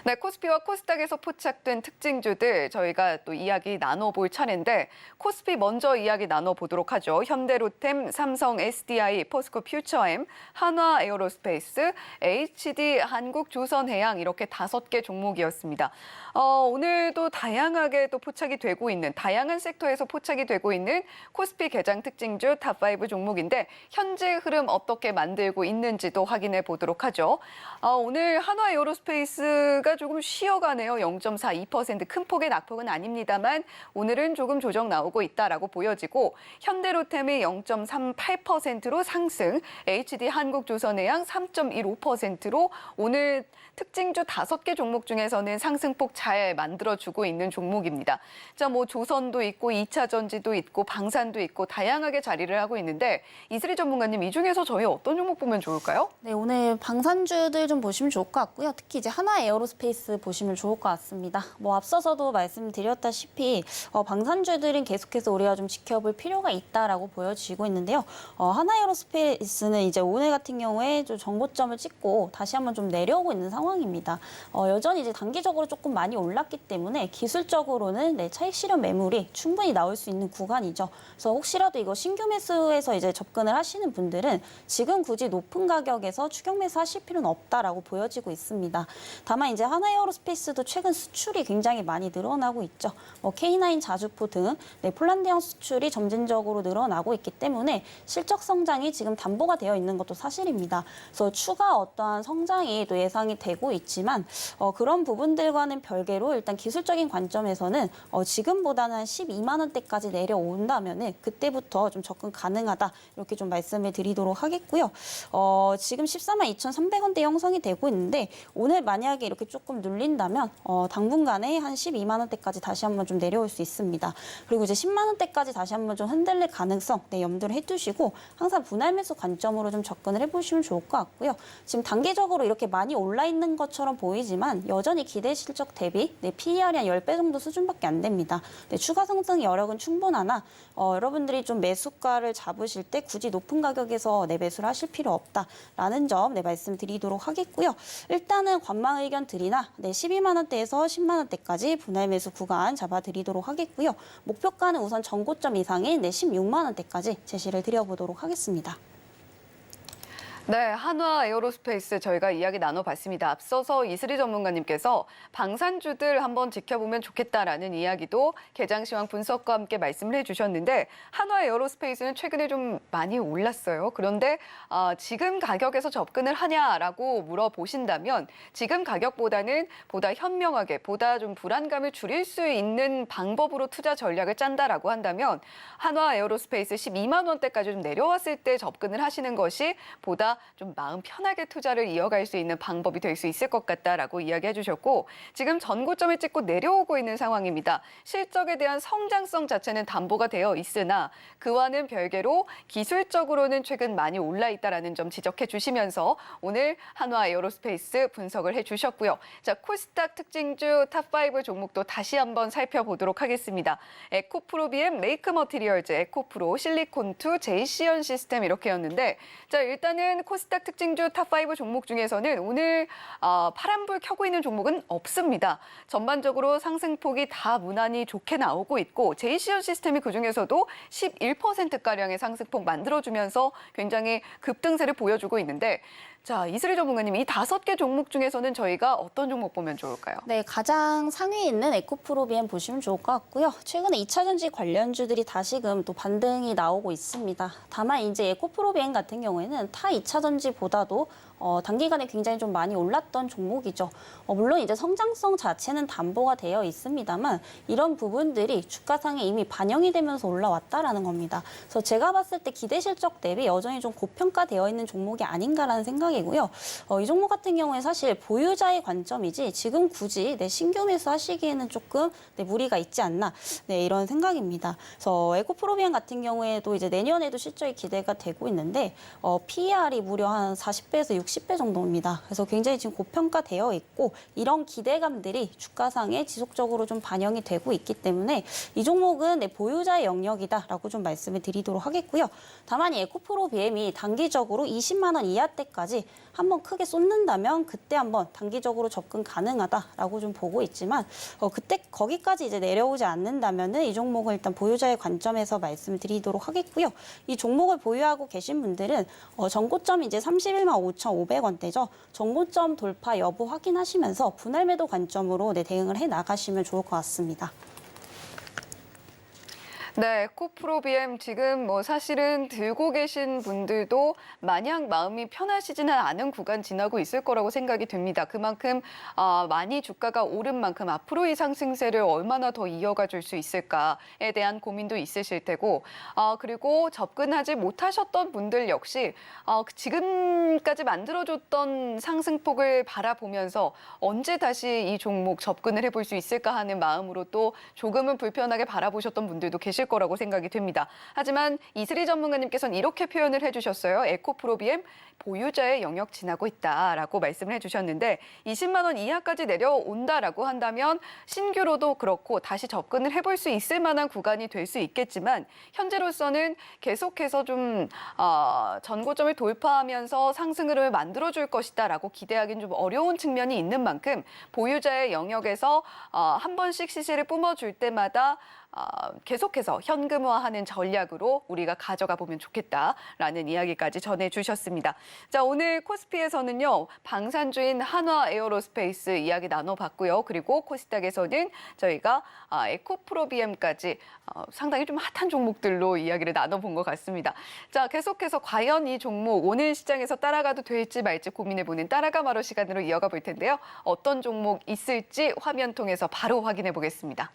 네, 코스피와 코스닥에서 포착된 특징주들 저희가 또 이야기 나눠볼 차례인데 코스피 먼저 이야기 나눠보도록 하죠. 현대로템, 삼성 SDI, 포스코퓨처엠, 한화에어로스페이스, HD한국조선해양 이렇게 5개 종목이었습니다. 오늘도 다양하게 또 포착이 되고 있는 다양한 섹터에서 포착이 되고 있는 코스피 개장 특징주 탑5 종목인데 현재 흐름 어떻게 만들고 있는지도 확인해 보도록 하죠. 오늘 한화에어로스페이스가 조금 쉬어가네요. 0.42% 큰 폭의 낙폭은 아닙니다만 오늘은 조금 조정 나오고 있다라고 보여지고 현대로템이 0.38%로 상승, HD한국조선해양 3.15%로 오늘 특징주 5개 종목 중에서는 상승폭 잘 만들어주고 있는 종목입니다. 자, 뭐 조선도 있고 2차 전지도 있고 방산도 있고 다양하게 자리를 하고 있는데 이슬희 전문가님 이 중에서 저희 어떤 종목 보면 좋을까요? 네, 오늘 방산주들 좀 보시면 좋을 것 같고요. 특히 이제 하나에어로스페이스 보시면 좋을 것 같습니다. 뭐 앞서서도 말씀드렸다시피 방산주들은 계속해서 우리가 좀 지켜볼 필요가 있다라고 보여지고 있는데요. 하나에어로스페이스는 이제 오늘 같은 경우에 좀 정고점을 찍고 다시 한번 좀 내려오고 있는 상황입니다. 여전히 이제 단기적으로 조금 많이 올랐기 때문에 기술적으로는 차익 실현 매물이 충분히 나올 수 있는 구간이죠. 그래서 혹시라도 이거 신규 매수에서 이제 접근을 하시는 분들은 지금 굳이 높은 가격에서 추격 매수하실 필요는 없다라고 보여지고 있습니다. 다만 이제 하나에어로스페이스도 최근 수출이 굉장히 많이 늘어나고 있죠. K9 자주포 등 폴란드형 수출이 점진적으로 늘어나고 있기 때문에 실적 성장이 지금 담보가 되어 있는 것도 사실입니다. 그래서 추가 어떠한 성장이 또 예상이 되고 있지만 그런 부분들과는 별개로 일단 기술적인 관점에서는 지금보다는 한 12만 원대까지 내려온다면은 그때부터 좀 접근 가능하다 이렇게 좀 말씀을 드리도록 하겠고요. 지금 14만 2,300원대 형성이 되고 있는데 오늘 만약에 이렇게 조금 눌린다면 당분간에 한 12만 원대까지 다시 한번 좀 내려올 수 있습니다. 그리고 이제 10만 원대까지 다시 한번 좀 흔들릴 가능성 염두를 해두시고 항상 분할 매수 관점으로 좀 접근을 해보시면 좋을 것 같고요. 지금 단기적으로 이렇게 많이 올라 있는 것처럼 보이지만 여전히 기대 실적 대비 PER이 한 10배 정도 수준밖에 안 됩니다. 추가 상승 여력은 충분하나 여러분들이 좀 매수가를 잡으실 때 굳이 높은 가격에서 매수를 하실 필요 없다라는 점 말씀드리도록 하겠고요. 일단은 관망 의견 드리나 12만 원대에서 10만 원대까지 분할 매수 구간 잡아드리도록 하겠고요. 목표가는 우선 전고점 이상인 16만 원대까지 제시를 드려보도록 하겠습니다. 네, 한화 에어로스페이스 저희가 이야기 나눠봤습니다. 앞서서 이슬희 전문가님께서 방산주들 한번 지켜보면 좋겠다라는 이야기도 개장 시황 분석과 함께 말씀을 해주셨는데 한화 에어로스페이스는 최근에 좀 많이 올랐어요. 그런데 지금 가격에서 접근을 하냐라고 물어보신다면 지금 가격보다는 보다 현명하게, 보다 좀 불안감을 줄일 수 있는 방법으로 투자 전략을 짠다라고 한다면 한화 에어로스페이스 12만 원대까지 좀 내려왔을 때 접근을 하시는 것이 보다 좀 마음 편하게 투자를 이어갈 수 있는 방법이 될 수 있을 것 같다라고 이야기해 주셨고 지금 전고점을 찍고 내려오고 있는 상황입니다. 실적에 대한 성장성 자체는 담보가 되어 있으나 그와는 별개로 기술적으로는 최근 많이 올라 있다라는 점 지적해 주시면서 오늘 한화 에어로스페이스 분석을 해 주셨고요. 자, 코스닥 특징주 탑5 종목도 다시 한번 살펴보도록 하겠습니다. 에코프로비엠, 메이크 머티리얼즈, 에코프로, 실리콘2, 제이시언 시스템 이렇게였는데 자, 일단은 코스닥 특징주 탑5 종목 중에서는 오늘 파란불 켜고 있는 종목은 없습니다. 전반적으로 상승폭이 다 무난히 좋게 나오고 있고 제이시언 시스템이 그중에서도 11%가량의 상승폭 만들어주면서 굉장히 급등세를 보여주고 있는데 자, 이슬희 전문가님, 이 5개 종목 중에서는 저희가 어떤 종목 보면 좋을까요? 네, 가장 상위에 있는 에코프로비엠 보시면 좋을 것 같고요. 최근에 2차전지 관련주들이 다시금 또 반등이 나오고 있습니다. 다만 이제 에코프로비엠 같은 경우에는 타 2차전지보다도 단기간에 굉장히 좀 많이 올랐던 종목이죠. 물론 이제 성장성 자체는 담보가 되어 있습니다만 이런 부분들이 주가상에 이미 반영이 되면서 올라왔다라는 겁니다. 그래서 제가 봤을 때 기대 실적 대비 여전히 좀 고평가되어 있는 종목이 아닌가라는 생각이고요. 이 종목 같은 경우에 사실 보유자의 관점이지 지금 굳이 신규 매수하시기에는 조금 무리가 있지 않나 이런 생각입니다. 그래서 에코프로비엠 같은 경우에도 이제 내년에도 실적이 기대가 되고 있는데 PER이 무려 한 40배에서 60배 정도입니다. 그래서 굉장히 지금 고평가되어 있고 이런 기대감들이 주가상에 지속적으로 좀 반영이 되고 있기 때문에 이 종목은 보유자의 영역이다라고 좀 말씀을 드리도록 하겠고요. 다만 이 에코프로비엠이 단기적으로 20만 원 이하대까지 한번 크게 쏟는다면 그때 한번 단기적으로 접근 가능하다라고 좀 보고 있지만 그때 거기까지 이제 내려오지 않는다면은 이 종목을 일단 보유자의 관점에서 말씀드리도록 하겠고요. 이 종목을 보유하고 계신 분들은 전고점이 이제 31만 5,500원대죠. 전고점 돌파 여부 확인하시면서 분할 매도 관점으로 대응을 해 나가시면 좋을 것 같습니다. 네, 에코프로비엠 지금 사실은 들고 계신 분들도 마냥 마음이 편하시지는 않은 구간 지나고 있을 거라고 생각이 듭니다. 그만큼 많이 주가가 오른 만큼 앞으로 이 상승세를 얼마나 더 이어가 줄 수 있을까에 대한 고민도 있으실 테고 그리고 접근하지 못하셨던 분들 역시 지금까지 만들어줬던 상승폭을 바라보면서 언제 다시 이 종목 접근을 해볼 수 있을까 하는 마음으로 또 조금은 불편하게 바라보셨던 분들도 계실 거라고 생각이 됩니다. 하지만 이슬희 전문가님께서는 이렇게 표현을 해주셨어요. 에코프로비엠 보유자의 영역 지나고 있다라고 말씀을 해주셨는데 20만 원 이하까지 내려온다라고 한다면 신규로도 그렇고 다시 접근을 해볼 수 있을 만한 구간이 될 수 있겠지만 현재로서는 계속해서 좀 전고점을 돌파하면서 상승을 만들어줄 것이다라고 기대하기는 좀 어려운 측면이 있는 만큼 보유자의 영역에서 한 번씩 시세를 뿜어줄 때마다 계속해서 현금화하는 전략으로 우리가 가져가 보면 좋겠다라는 이야기까지 전해주셨습니다. 자, 오늘 코스피에서는요. 방산주인 한화 에어로스페이스 이야기 나눠봤고요. 그리고 코스닥에서는 저희가 에코프로비엠까지 상당히 좀 핫한 종목들로 이야기를 나눠본 것 같습니다. 자, 계속해서 과연 이 종목 오늘 시장에서 따라가도 될지 말지 고민해보는 따라가 마로 시간으로 이어가 볼 텐데요. 어떤 종목 있을지 화면 통해서 바로 확인해 보겠습니다.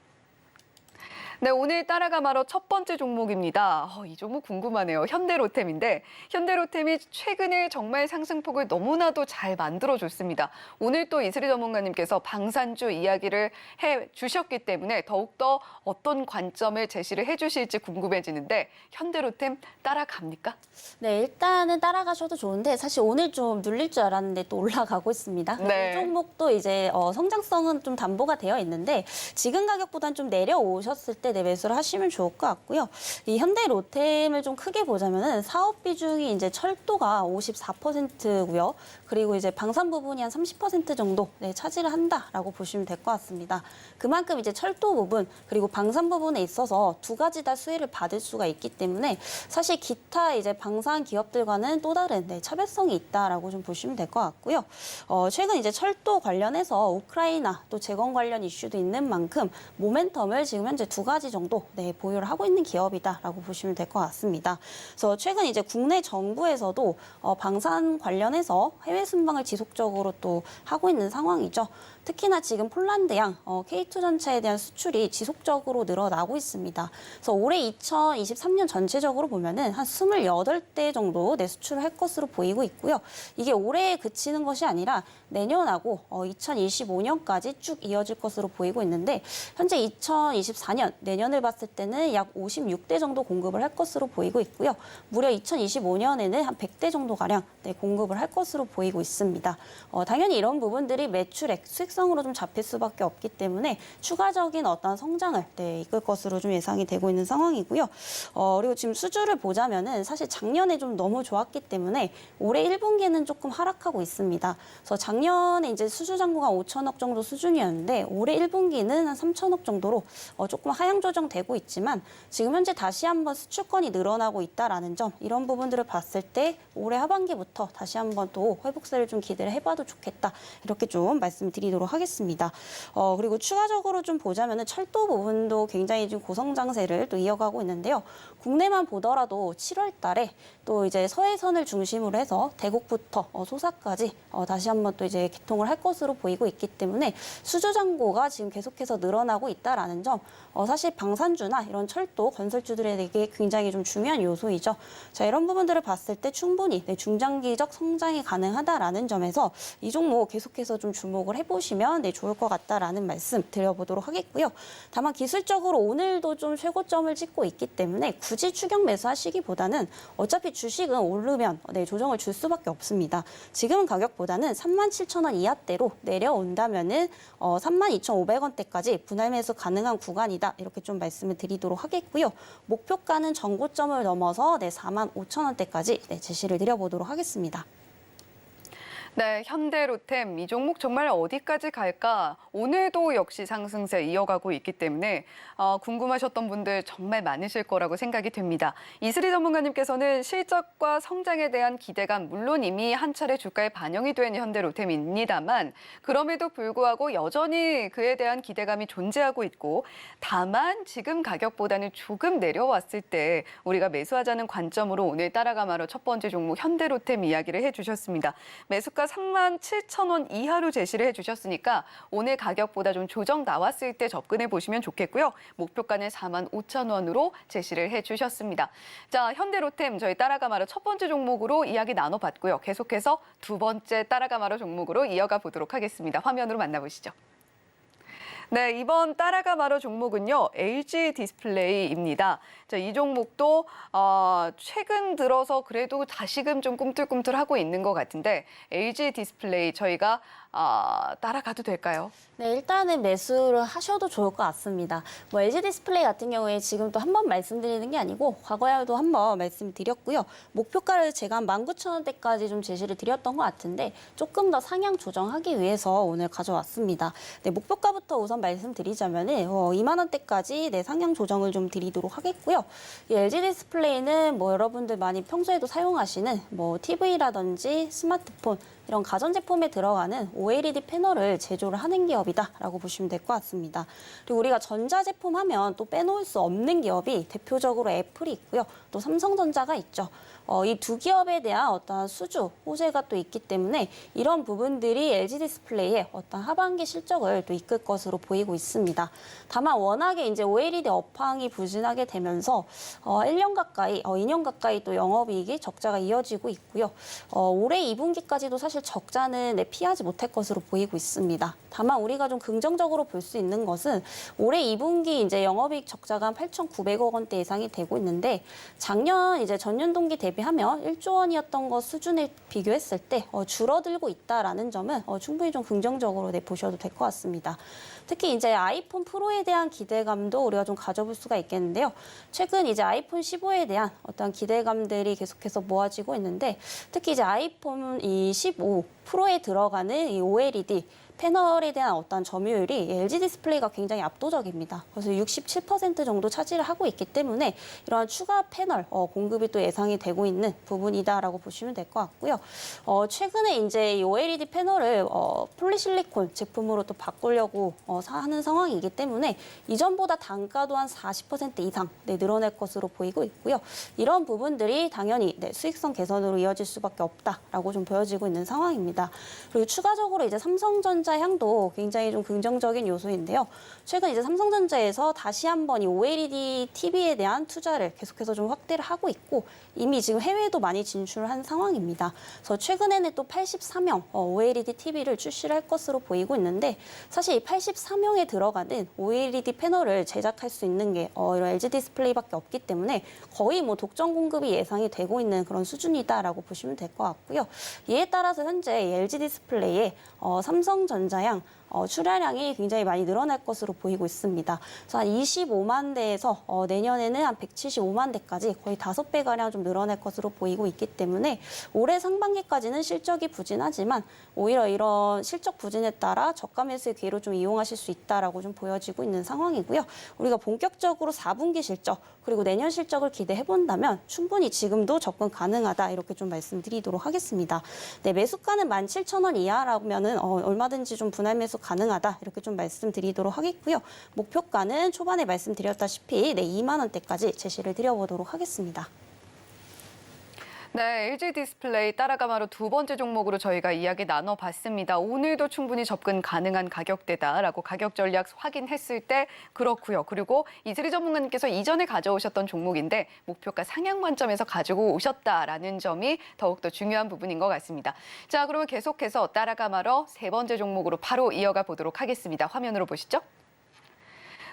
네, 오늘 따라가 말어 첫 번째 종목입니다. 이 종목 궁금하네요. 현대로템인데 현대로템이 최근에 정말 상승폭을 너무나도 잘 만들어줬습니다. 오늘 또 이슬희 전문가님께서 방산주 이야기를 해주셨기 때문에 더욱더 어떤 관점을 제시를 해주실지 궁금해지는데 현대로템 따라갑니까? 네, 일단은 따라가셔도 좋은데 사실 오늘 좀 눌릴 줄 알았는데 또 올라가고 있습니다. 네. 이 종목도 이제 성장성은 좀 담보가 되어 있는데 지금 가격보다는 좀 내려오셨을 때 때 내 매수를 하시면 좋을 것 같고요. 이 현대로템을 좀 크게 보자면은 사업 비중이 이제 철도가 54%고요. 그리고 이제 방산 부분이 한 30% 정도 차지를 한다라고 보시면 될 것 같습니다. 그만큼 이제 철도 부분 그리고 방산 부분에 있어서 두 가지 다 수혜를 받을 수가 있기 때문에 사실 기타 이제 방산 기업들과는 또 다른 차별성이 있다라고 좀 보시면 될 것 같고요. 최근 이제 철도 관련해서 우크라이나 또 재건 관련 이슈도 있는 만큼 모멘텀을 지금 현재 두 가지 정도 보유를 하고 있는 기업이다라고 보시면 될 것 같습니다. 그래서 최근 이제 국내 정부에서도 방산 관련해서 해외 순방을 지속적으로 또 하고 있는 상황이죠. 특히나 지금 폴란드양 K2 전차에 대한 수출이 지속적으로 늘어나고 있습니다. 그래서 올해 2023년 전체적으로 보면은 한 28대 정도 수출을 할 것으로 보이고 있고요. 이게 올해에 그치는 것이 아니라 내년하고 2025년까지 쭉 이어질 것으로 보이고 있는데 현재 2024년 내년을 봤을 때는 약 56대 정도 공급을 할 것으로 보이고 있고요. 무려 2025년에는 한 100대 정도 가량 공급을 할 것으로 보이고 있습니다. 당연히 이런 부분들이 매출액, 수익성으로 좀 잡힐 수밖에 없기 때문에 추가적인 어떤 성장을 이끌 것으로 좀 예상이 되고 있는 상황이고요. 그리고 지금 수주를 보자면은 사실 작년에 좀 너무 좋았기 때문에 올해 1분기는 조금 하락하고 있습니다. 그래서 작년에 이제 수주 잔고가 5천억 정도 수준이었는데 올해 1분기는 한 3천억 정도로 조금 하향 조정되고 있지만 지금 현재 다시 한번 수출권이 늘어나고 있다라는 점 이런 부분들을 봤을 때 올해 하반기부터 다시 한번 또 회복세를 좀 기대를 해봐도 좋겠다 이렇게 좀 말씀드리도록 하겠습니다. 그리고 추가적으로 좀 보자면은 철도 부분도 굉장히 좀 고성장세를 또 이어가고 있는데요. 국내만 보더라도 7월 달에 또 이제 서해선을 중심으로 해서 대곡부터 소사까지 다시 한번 또 이제 개통을 할 것으로 보이고 있기 때문에 수주 잔고가 지금 계속해서 늘어나고 있다라는 점 사실 방산주나 이런 철도 건설주들에게 굉장히 좀 중요한 요소이죠. 자, 이런 부분들을 봤을 때 충분히 중장기적 성장이 가능하다라는 점에서 이 종목 계속해서 좀 주목을 해보시면 좋을 것 같다라는 말씀 드려보도록 하겠고요. 다만 기술적으로 오늘도 좀 최고점을 찍고 있기 때문에 굳이 추격 매수하시기보다는 어차피 주식은 오르면 조정을 줄 수밖에 없습니다. 지금 가격보다는 37,000원 이하대로 내려온다면은 32,500원대까지 분할 매수 가능한 구간이다. 이렇게 좀 말씀을 드리도록 하겠고요. 목표가는 전고점을 넘어서 45,000원대까지 제시를 드려보도록 하겠습니다. 네, 현대로템 이 종목 정말 어디까지 갈까? 오늘도 역시 상승세 이어가고 있기 때문에 궁금하셨던 분들 정말 많으실 거라고 생각이 됩니다. 이슬희 전문가님께서는 실적과 성장에 대한 기대감 물론 이미 한 차례 주가에 반영이 된 현대로템입니다만 그럼에도 불구하고 여전히 그에 대한 기대감이 존재하고 있고 다만 지금 가격보다는 조금 내려왔을 때 우리가 매수하자는 관점으로 오늘 따라가마로 첫 번째 종목 현대로템 이야기를 해주셨습니다. 매수가 37,000원 이하로 제시를 해주셨으니까 오늘 가격보다 좀 조정 나왔을 때 접근해 보시면 좋겠고요. 목표가는 45,000원으로 제시를 해주셨습니다. 자, 현대로템 저희 따라가마로 첫 번째 종목으로 이야기 나눠봤고요. 계속해서 두 번째 따라가마로 종목으로 이어가 보도록 하겠습니다. 화면으로 만나보시죠. 네, 이번 따라가마로 종목은요, LG 디스플레이입니다. 자, 이 종목도 최근 들어서 그래도 다시금 좀 꿈틀꿈틀하고 있는 것 같은데 LG 디스플레이 저희가 따라가도 될까요? 네, 일단은 매수를 하셔도 좋을 것 같습니다. LG 디스플레이 같은 경우에 지금 또 한 번 말씀드리는 게 아니고 과거에도 한 번 말씀드렸고요. 목표가를 제가 한 19,000원대까지 좀 제시를 드렸던 것 같은데 조금 더 상향 조정하기 위해서 오늘 가져왔습니다. 네, 목표가부터 우선 말씀드리자면은 2만 원대까지 상향 조정을 좀 드리도록 하겠고요. 이 LG 디스플레이는 여러분들 많이 평소에도 사용하시는 TV라든지 스마트폰 이런 가전제품에 들어가는 OLED 패널을 제조를 하는 기업이다라고 보시면 될 것 같습니다. 그리고 우리가 전자제품 하면 또 빼놓을 수 없는 기업이 대표적으로 애플이 있고요. 또 삼성전자가 있죠. 이 두 기업에 대한 어떤 수주, 호재가 또 있기 때문에 이런 부분들이 LG 디스플레이의 어떤 하반기 실적을 또 이끌 것으로 보이고 있습니다. 다만 워낙에 이제 OLED 업황이 부진하게 되면서 1년 가까이, 2년 가까이 또 영업이익이 적자가 이어지고 있고요. 올해 2분기까지도 사실 사실 적자는 피하지 못할 것으로 보이고 있습니다. 다만 우리가 좀 긍정적으로 볼 수 있는 것은 올해 2분기 이제 영업이익 적자가 한 8,900억 원대 예상이 되고 있는데 작년 이제 전년 동기 대비하면 1조 원이었던 것 수준에 비교했을 때 줄어들고 있다라는 점은 충분히 좀 긍정적으로 보셔도 될 것 같습니다. 특히 이제 아이폰 프로에 대한 기대감도 우리가 좀 가져볼 수가 있겠는데요. 최근 이제 아이폰 15에 대한 어떤 기대감들이 계속해서 모아지고 있는데 특히 이제 아이폰 15 프로에 들어가는 이 OLED 패널에 대한 어떤 점유율이 LG 디스플레이가 굉장히 압도적입니다. 그래서 67% 정도 차지를 하고 있기 때문에 이러한 추가 패널 공급이 또 예상이 되고 있는 부분이다라고 보시면 될 것 같고요. 최근에 이제 이 OLED 패널을 폴리실리콘 제품으로 또 바꾸려고 하는 상황이기 때문에 이전보다 단가도 한 40% 이상 늘어날 것으로 보이고 있고요. 이런 부분들이 당연히 수익성 개선으로 이어질 수밖에 없다라고 좀 보여지고 있는 상황입니다. 그리고 추가적으로 이제 삼성전자 향도 굉장히 좀 긍정적인 요소인데요. 최근 이제 삼성전자에서 다시 한번 이 OLED TV에 대한 투자를 계속해서 좀 확대를 하고 있고 이미 지금 해외에도 많이 진출한 상황입니다. 그래서 최근에는 또 83형 OLED TV를 출시를 할 것으로 보이고 있는데 사실 이 83형에 들어가는 OLED 패널을 제작할 수 있는 게 이런 LG 디스플레이밖에 없기 때문에 거의 뭐 독점 공급이 예상이 되고 있는 그런 수준이다라고 보시면 될 것 같고요. 이에 따라서 현재 LG 디스플레이의 삼성전자향 출하량이 굉장히 많이 늘어날 것으로 보이고 있습니다. 그래서 한 25만 대에서 내년에는 한 175만 대까지 거의 5배가량 좀 늘어날 것으로 보이고 있기 때문에 올해 상반기까지는 실적이 부진하지만 오히려 이런 실적 부진에 따라 저가 매수의 기회로 좀 이용하실 수 있다라고 좀 보여지고 있는 상황이고요. 우리가 본격적으로 4분기 실적 그리고 내년 실적을 기대해 본다면 충분히 지금도 접근 가능하다 이렇게 좀 말씀드리도록 하겠습니다. 네, 매수가는 17,000원 이하라면은 얼마든지 좀 분할 매수 가능하다 이렇게 좀 말씀드리도록 하겠고요. 목표가는 초반에 말씀드렸다시피 2만 원대까지 제시를 드려보도록 하겠습니다. 네, LG 디스플레이 따라가마로 두 번째 종목으로 저희가 이야기 나눠봤습니다. 오늘도 충분히 접근 가능한 가격대다라고 가격 전략 확인했을 때 그렇고요. 그리고 이슬이 전문가님께서 이전에 가져오셨던 종목인데 목표가 상향 관점에서 가지고 오셨다라는 점이 더욱더 중요한 부분인 것 같습니다. 자, 그러면 계속해서 따라가마로 세 번째 종목으로 바로 이어가 보도록 하겠습니다. 화면으로 보시죠.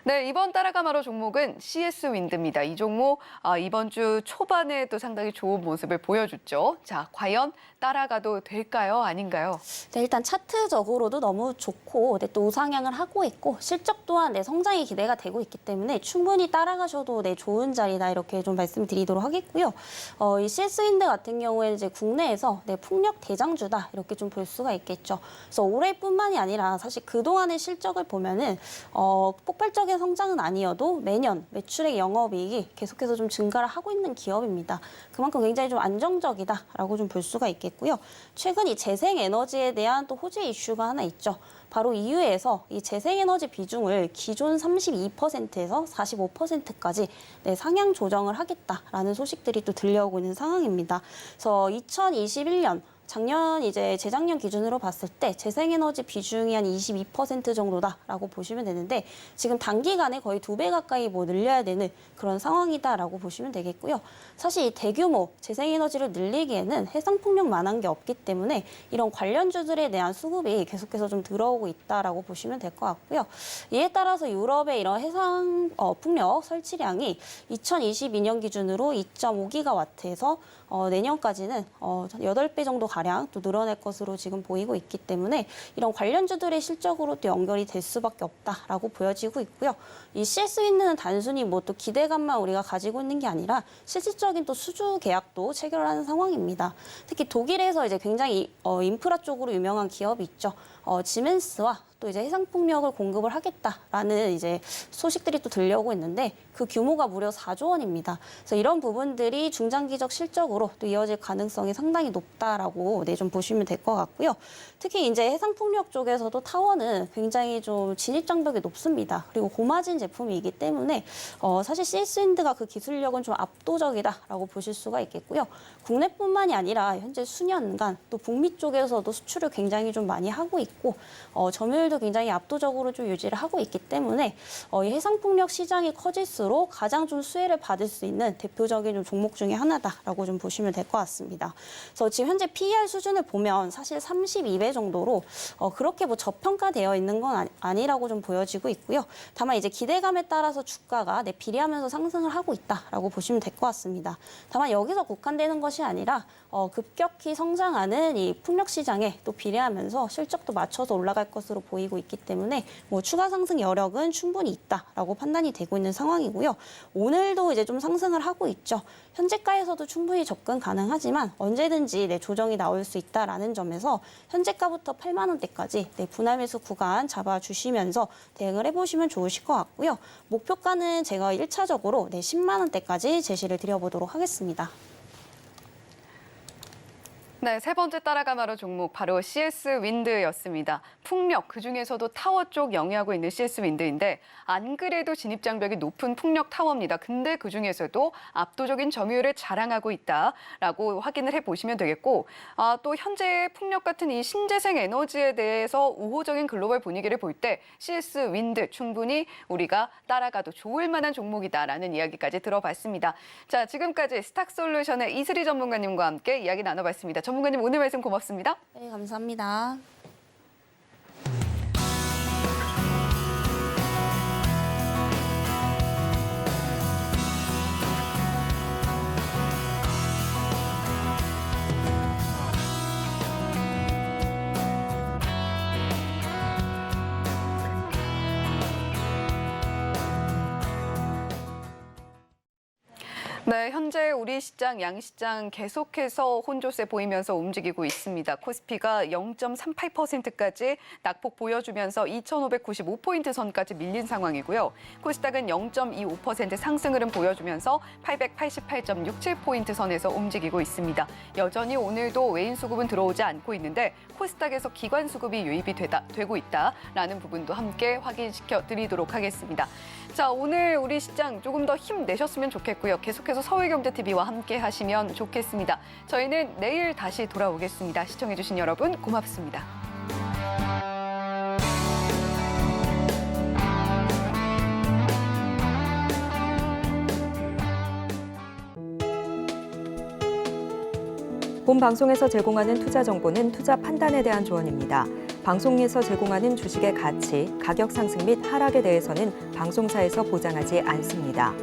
네, 이번 따라가마로 종목은 CS윈드입니다. 이 종목 이번 주 초반에도 상당히 좋은 모습을 보여줬죠. 자, 과연 따라가도 될까요? 아닌가요? 네, 일단 차트적으로도 너무 좋고 또 우상향을 하고 있고 실적 또한 성장이 기대가 되고 있기 때문에 충분히 따라가셔도 좋은 자리다 이렇게 좀 말씀드리도록 하겠고요. 이 CS윈드 같은 경우에는 이제 국내에서 풍력 대장주다 이렇게 좀 볼 수가 있겠죠. 그래서 올해뿐만이 아니라 사실 그동안의 실적을 보면은 폭발적인 성장은 아니어도 매년 매출액 영업이익이 계속해서 좀 증가를 하고 있는 기업입니다. 그만큼 굉장히 좀 안정적이다라고 좀 볼 수가 있겠고요. 최근 이 재생에너지에 대한 또 호재 이슈가 하나 있죠. 바로 EU에서 이 재생에너지 비중을 기존 32%에서 45%까지 상향 조정을 하겠다라는 소식들이 또 들려오고 있는 상황입니다. 그래서 2021년 작년 이제 재작년 기준으로 봤을 때 재생에너지 비중이 한 22% 정도다라고 보시면 되는데 지금 단기간에 거의 2배 가까이 늘려야 되는 그런 상황이다라고 보시면 되겠고요. 사실 이 대규모 재생에너지를 늘리기에는 해상풍력만한 게 없기 때문에 이런 관련주들에 대한 수급이 계속해서 좀 들어오고 있다라고 보시면 될 것 같고요. 이에 따라서 유럽의 이런 해상풍력 설치량이 2022년 기준으로 2.5기가와트에서 내년까지는 8배 정도 가량 또 늘어날 것으로 지금 보이고 있기 때문에 이런 관련주들의 실적으로 또 연결이 될 수밖에 없다라고 보여지고 있고요. 이 CS윈드는 단순히 또 기대감만 우리가 가지고 있는 게 아니라 실질적인 또 수주 계약도 체결하는 상황입니다. 특히 독일에서 이제 굉장히 인프라 쪽으로 유명한 기업이 있죠. 지멘스와 또 이제 해상풍력을 공급을 하겠다라는 이제 소식들이 또 들려오고 있는데 그 규모가 무려 4조 원입니다. 그래서 이런 부분들이 중장기적 실적으로 또 이어질 가능성이 상당히 높다라고 좀 보시면 될 것 같고요. 특히 이제 해상풍력 쪽에서도 타워는 굉장히 좀 진입 장벽이 높습니다. 그리고 고마진 제품이기 때문에 사실 CS윈드가 그 기술력은 좀 압도적이다라고 보실 수가 있겠고요. 국내뿐만이 아니라 현재 수년간 또 북미 쪽에서도 수출을 굉장히 좀 많이 하고 있고 있고 점유율도 굉장히 압도적으로 좀 유지를 하고 있기 때문에 이 해상풍력 시장이 커질수록 가장 좀 수혜를 받을 수 있는 대표적인 좀 종목 중에 하나다라고 좀 보시면 될 것 같습니다. 그래서 지금 현재 PER 수준을 보면 사실 32배 정도로 그렇게 뭐 저평가되어 있는 건 아니라고 좀 보여지고 있고요. 다만 이제 기대감에 따라서 주가가 비례하면서 상승을 하고 있다라고 보시면 될 것 같습니다. 다만 여기서 국한되는 것이 아니라 급격히 성장하는 이 풍력 시장에 또 비례하면서 실적도 맞춰서 올라갈 것으로 보이고 있기 때문에 뭐 추가 상승 여력은 충분히 있다라고 판단이 되고 있는 상황이고요. 오늘도 이제 좀 상승을 하고 있죠. 현재가에서도 충분히 접근 가능하지만 언제든지 조정이 나올 수 있다라는 점에서 현재가부터 8만 원대까지 분할 매수 구간 잡아주시면서 대응을 해보시면 좋으실 것 같고요. 목표가는 제가 1차적으로 10만 원대까지 제시를 드려보도록 하겠습니다. 네, 세 번째 따라가마로 종목 바로 CS 윈드였습니다. 풍력, 그중에서도 타워 쪽 영위하고 있는 CS 윈드인데 안 그래도 진입 장벽이 높은 풍력 타워입니다. 근데 그중에서도 압도적인 점유율을 자랑하고 있다라고 확인을 해보시면 되겠고 또 현재 풍력 같은 이 신재생 에너지에 대해서 우호적인 글로벌 분위기를 볼 때 CS 윈드 충분히 우리가 따라가도 좋을 만한 종목이다라는 이야기까지 들어봤습니다. 자, 지금까지 스탁솔루션의 이슬희 전문가님과 함께 이야기 나눠봤습니다. 전문가님 오늘 말씀 고맙습니다. 네, 감사합니다. 네, 현재 우리 시장, 양시장 계속해서 혼조세 보이면서 움직이고 있습니다. 코스피가 0.38%까지 낙폭 보여주면서 2,595포인트 선까지 밀린 상황이고요. 코스닥은 0.25% 상승 흐름 보여주면서 888.67포인트 선에서 움직이고 있습니다. 여전히 오늘도 외인 수급은 들어오지 않고 있는데 코스닥에서 기관 수급이 유입이 되고 있다라는 부분도 함께 확인시켜 드리도록 하겠습니다. 자, 오늘 우리 시장 조금 더 힘내셨으면 좋겠고요. 계속해서 서울경제TV와 함께 하시면 좋겠습니다. 저희는 내일 다시 돌아오겠습니다. 시청해주신 여러분 고맙습니다. 본 방송에서 제공하는 투자 정보는 투자 판단에 대한 조언입니다. 방송에서 제공하는 주식의 가치, 가격 상승 및 하락에 대해서는 방송사에서 보장하지 않습니다.